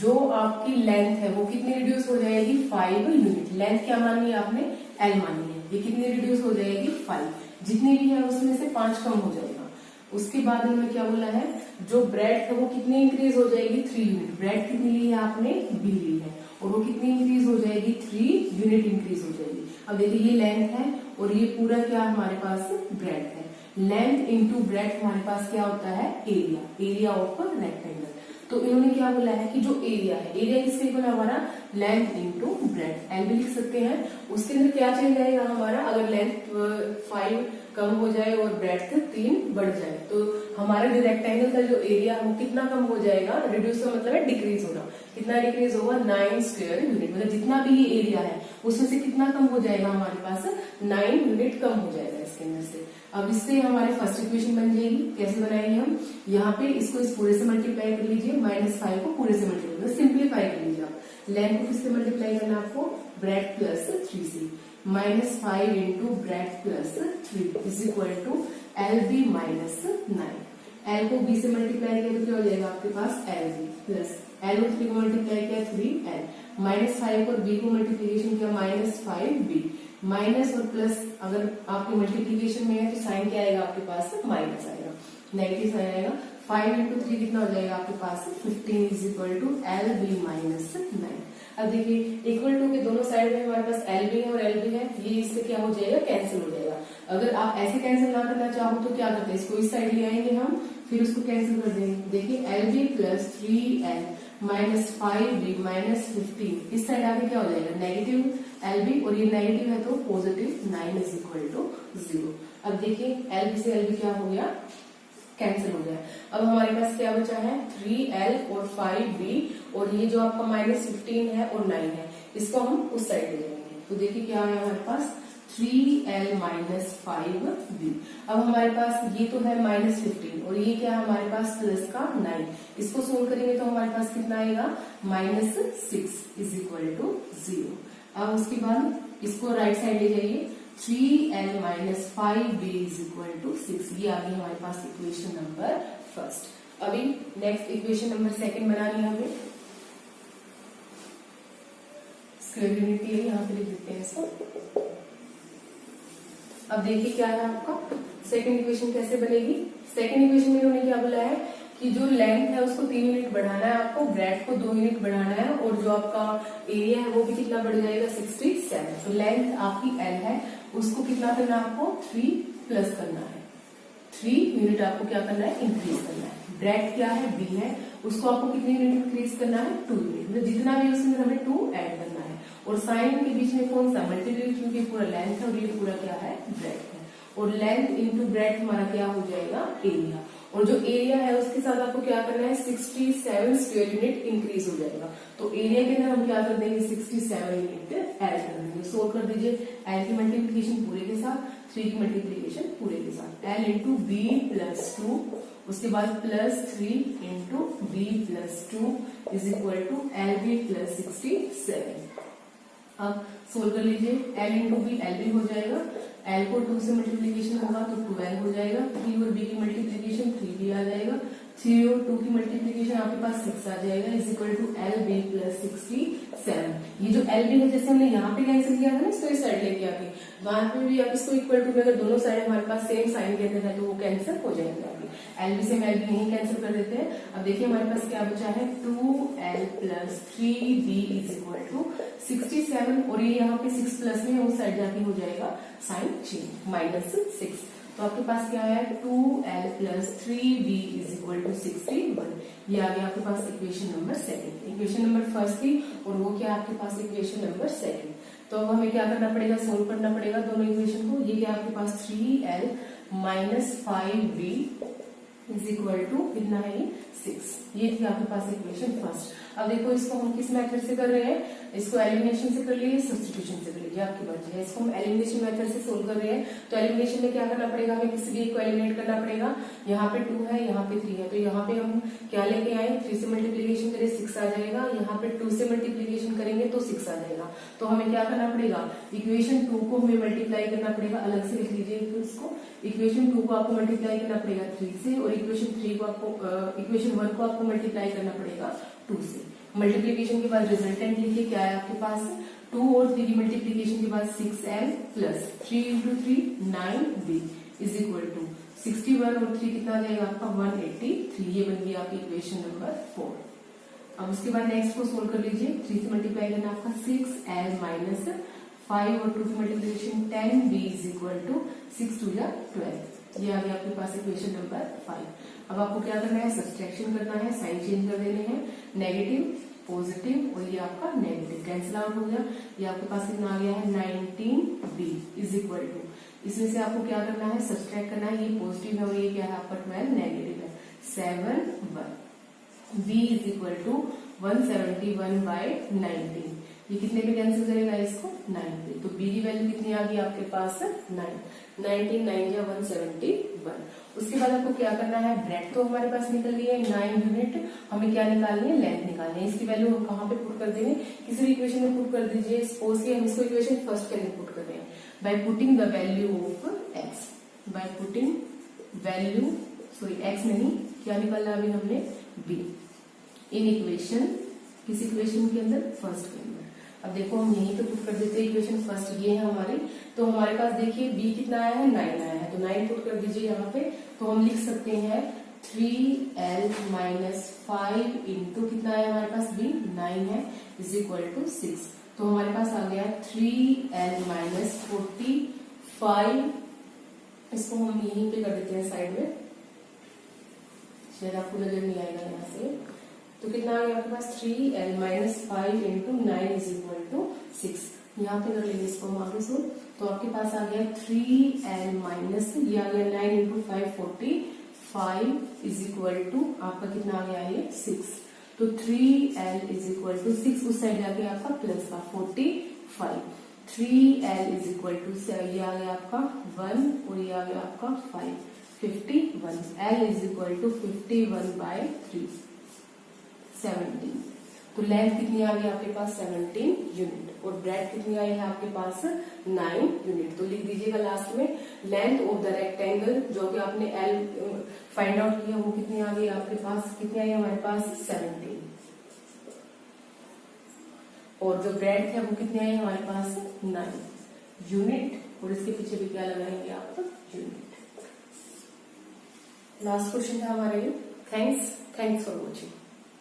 जो आपकी लेंथ है वो कितनी रिड्यूस हो जाएगी, 5 यूनिट। लेंथ क्या मानी है आपने, एल मानी है, ये कितनी रिड्यूस हो जाएगी, 5, जितनी भी है उसमें से 5 कम हो जाएगा। उसके बाद उन्होंने क्या बोला है, जो ब्रेथ है वो कितनी इंक्रीज हो जाएगी, 3 यूनिट। ब्रेथ कितनी ली है आपने, बी ली है, और वो कितनी इंक्रीज हो जाएगी, 3 यूनिट इंक्रीज हो जाएगी। अब देखिए ये लेंथ है और ये पूरा क्या हमारे पास ब्रेथ है, लेंथ इंटू ब्रेथ हमारे पास क्या होता है, एरिया, एरिया ऑफ रेक्टेंगल। तो इन्होंने क्या बोला है कि जो एरिया है, एरिया किसका इक्वल है हमारा लेंथ इंटू ब्रेथ, एल भी लिख सकते हैं। उसके अंदर क्या चेंज आएगा हमारा, अगर लेंथ 5 कम हो जाए और ब्रेथ 3 बढ़ जाए तो हमारा जो रेक्टेंगल का जो एरिया है वो कितना कम हो जाएगा, रिड्यूस का मतलब है डिक्रीज होना, कितना डिक्रीज होगा 9 स्क्वायर यूनिट, मतलब जितना भी ये एरिया है उसमें से कितना कम हो जाएगा हमारे पास 9 यूनिट कम हो जाएगा इसके अंदर से। अब इससे हमारे फर्स्ट इक्वेशन बन जाएगी, कैसे बनाएंगे हम, यहाँ पे इसको इस पूरे से मल्टीप्लाई कर लीजिए, -5 को पूरे से मल्टीप्लाई सिंप्लीफाई कर लीजिए आप, लेंथ को किससे मल्टीप्लाई करना आपको ब्रेथ प्लस 3 से, -5 into breadth plus 3 is equal to L B minus 9, L को बी से मल्टीप्लाई किया तो क्या हो जाएगा आपके पास एल बी प्लस एल और 3 को मल्टीप्लाई किया 3 एल, -5 और बी को मल्टीप्लीकेशन किया -5 बी, माइनस और प्लस अगर आपके मल्टीप्लीकेशन में है तो साइन क्या आएगा आपके पास माइनस आएगा, नेगेटिव साइन आएगा, 5 इंटू 3 कितना हो जाएगा आपके पास 15 is equal to L B minus 9। अब देखिए इक्वल टू के दोनों साइड में हमारे पास एल बी है और एल बी है, ये इससे क्या हो जाएगा कैंसिल हो जाएगा। अगर आप ऐसे कैंसिल ना करना चाहो तो क्या करते हैं, इसको इस साइड ले आएंगे हम, फिर उसको कैंसिल कर देंगे। देखिए L B plus 3 L -5b -15 इस साइड आके क्या हो जाएगा नेगेटिव एल बी, और ये नेगेटिव है तो पॉजिटिव 9 इज इक्वल टू 0। अब देखिए एल बी से एल बी क्या हो गया कैंसिल हो गया। अब हमारे पास क्या बचा है 3l और 5b, और ये जो आपका -15 है और 9 है इसको हम उस साइड ले जाएंगे। तो देखिए क्या है हमारे पास 3l - 5b। अब हमारे पास ये तो है -15 और ये क्या है हमारे पास प्लस का 9, इसको सोल्व करेंगे तो हमारे पास कितना आएगा -6 इज इक्वल टू 0। अब उसके बाद इसको राइट साइड ले जाइए, 3l - 5b is equal to 6, ये आ गई हमारे पास इक्वेशन नंबर फर्स्ट। अभी नेक्स्ट इक्वेशन नंबर सेकंड बनानी है हमें, स्क्वायर यूनिट के लिए यहाँ पे लिख देते हैं इसको। अब देखिए क्या है आपका सेकंड इक्वेशन कैसे बनेगी। सेकंड इक्वेशन में उन्होंने क्या बोला है कि जो लेंथ है उसको 3 यूनिट बढ़ाना है आपको, ब्रेथ को 2 यूनिट बढ़ाना है, और जो आपका एरिया है वो भी कितना बढ़ जाएगा 67। तो लेंथ आपकी एल है उसको कितना करना है आपको 3 प्लस करना है, 3 यूनिट आपको क्या करना है इंक्रीज करना है। ब्रेथ क्या है बी है उसको आपको कितने यूनिट इंक्रीज करना है 2 यूनिट, मतलब जितना भी उसमें हमें 2 ऐड करना है। और साइन के बीच में कौन सा मल्टीप्लाई, क्योंकि पूरा लेंथ है और ये पूरा क्या है ब्रेथ है, और लेंथ इंटू ब्रेथ हमारा क्या हो जाएगा एरिया, और जो एरिया है उसके साथ आपको क्या करना है 67 स्क्वायर यूनिट इंक्रीज हो जाएगा। तो एरिया के अंदर हम क्या कर देंगे 67 यूनिट ऐड कर देंगे। सोल्व कर दीजिए, एल की मल्टीप्लीकेशन पूरे के साथ, 3 की मल्टीप्लीकेशन पूरे के साथ, एल इंटू बी प्लस 2, उसके बाद plus 3 into B plus 2 is equal to L B plus 67। अब सोल्व कर लीजिए, L into B L B हो जाएगा, एल को 2 से मल्टीप्लीकेशन होगा तो 12 हो जाएगा, 3 और बी की मल्टीप्लीकेशन 3b आ जाएगा, 3 और 2 की मल्टीप्लीकेशन आपके पास 6 आ जाएगा is equal to L B plus 67। ये जो एल बी है जैसे हमने यहाँ पे कैंसिल किया था ना इसको इस साइड लेके आके, वहां पे भी आप इसको इक्वल टू में अगर दोनों साइड हमारे पास सेम साइन के अंदर है तो वो कैंसिल हो जाएंगे आपके, एल बी से हम एल बी नहीं कैंसिल कर देते हैं। अब देखिए हमारे पास क्या बचा है 2l plus 3b is equal to 67, और ये यहाँ पे 6 प्लस में उस साइड जाके हो जाएगा साइन चेंज -6। तो आपके पास क्या है 2l plus 3b is equal to 61। ये आ गया आपके पास equation number second. Equation number first थी और वो क्या आपके पास इक्वेशन नंबर सेकंड। तो अब हमें क्या करना पड़ेगा सोल्व करना पड़ेगा दोनों इक्वेशन को। ये क्या आपके पास 3l minus 5b is equal to कितना है ये 6। ये थी आपके पास इक्वेशन फर्स्ट। अब देखो इसको हम किस मेथड से कर रहे हैं, इसको एलिमिनेशन से कर लीजिए, सब्स्टिट्यूशन से कर लीजिए, आपकी मर्जी है। इसको हम एलिमिनेशन मेथड से सोल्व कर रहे हैं तो एलिमिनेशन में क्या करना पड़ेगा हमें किसी भी को एलिमिनेट करना पड़ेगा। यहाँ पे 2 है यहाँ पे 3 है तो यहाँ पे हम क्या लेके आए 3 से मल्टीप्लीकेशन करें 6 आ जाएगा, यहाँ पे 2 से मल्टीप्लीकेशन करेंगे तो 6 आ जाएगा। तो हमें क्या करना पड़ेगा इक्वेशन 2 को हमें मल्टीप्लाई करना पड़ेगा, अलग से लिख लीजिए तो इसको इक्वेशन 2 को आपको मल्टीप्लाई करना पड़ेगा 3 से, और इक्वेशन 3 को आपको इक्वेशन 1 को आपको मल्टीप्लाई करना पड़ेगा 2 से। मल्टीप्लीकेशन के बाद रिजल्टेंट लिखिए क्या है आपके पास 2 और 3 की मल्टीप्लीकेशन के बाद 6l plus 3 into 3 9b is equal to 61 और 3 कितना आ जाएगा आपका 183। ये बन गई आपकी इक्वेशन नंबर 4। अब उसके बाद नेक्स्ट को सोल्व कर लीजिए, 3 से मल्टीप्लाई करना आपका 6l माइनस 5 और 2 की multiplication 10b is equal to 6 2 या 12। ये आ गया आपके पास इक्वेशन नंबर 5। अब आपको क्या करना है, सब्सट्रैक्शन करना है, साइन चेंज कर देने हैं, नेगेटिव पॉजिटिव और ये आपका नेगेटिव कैंसिल आउट हो गया। ये आपके पास कितना आ गया है 19b इज इक्वल टू, इसमें से आपको क्या करना है, सब्सट्रैक्ट करना है, ये पॉजिटिव है और ये क्या है आपका 12 नेगेटिव है, 7 b इज इक्वल टू 171/19। ये कितने पे कैंसिल करेगा इसको, 9 पे, तो b की वैल्यू कितनी आ गई आपके पास 9, 19 9 या 171। उसके बाद आपको क्या करना है, ब्रेड तो हमारे पास निकल गई है 9 यूनिट, हमें क्या निकालनी है, लेंथ निकालनी है। इसकी वैल्यू हम कहाँ पे पुट कर देंगे, किसी भी इक्वेशन में पुट कर दीजिए। सपोज कि हम इसको इक्वेशन फर्स्ट के लिए पुट कर रहे हैं, bye putting the value of x, by putting value sorry x नहीं, क्या निकालना अभी हमने b इन इक्वेशन, किस इक्वेशन के अंदर, फर्स्ट के अंदर। अब देखो हम यहीं पे पुट कर देते हैं इक्वेशन फर्स्ट, ये है हमारी, तो हमारे पास देखिए b कितना आया है, 9 आया है, तो 9 पुट कर दीजिए यहाँ पे। तो हम लिख सकते हैं 3l माइनस 5 इंटू कितना है हमारे पास b 9 है इज इक्वल टू 6। तो हमारे पास आ गया 3l माइनस 45, इसको हम यहीं पे कर देते हैं साइड में, शायद आपको नजर नहीं आएगा यहाँ से। तो कितना आ गया आपके पास 3l minus 5 into 9 is equal to 6। यहाँ पे कर लेंगे इसको हम आगे से, तो आपके पास आ गया 3l माइनस, ये आ गया 9 इंटू 5 45 इज इक्वल टू आपका कितना आ गया ये 6। तो 3l इज इक्वल टू 6, उस साइड जाके आपका प्लस का 45, 3l इज इक्वल टू ये आ गया आपका 1 और ये आ गया आपका 5, 51, l इज इक्वल टू 51/3, 17। तो लेंथ कितनी आ गई आपके पास 17 यूनिट और ब्रेड कितनी आई है आपके पास 9 यूनिट। तो लिख दीजिएगा लास्ट में लेंथ ऑफ द रेक्टेंगल जो कि आपने एल फाइंड आउट किया वो कितनी आ गई आपके पास, कितनी आई हमारे पास 17, और जो ब्रेड है वो कितनी आई हमारे पास 9 यूनिट, और इसके पीछे भी क्या लगाएंगे आप यूनिट। लास्ट क्वेश्चन था हमारा ये। Thanks for watching.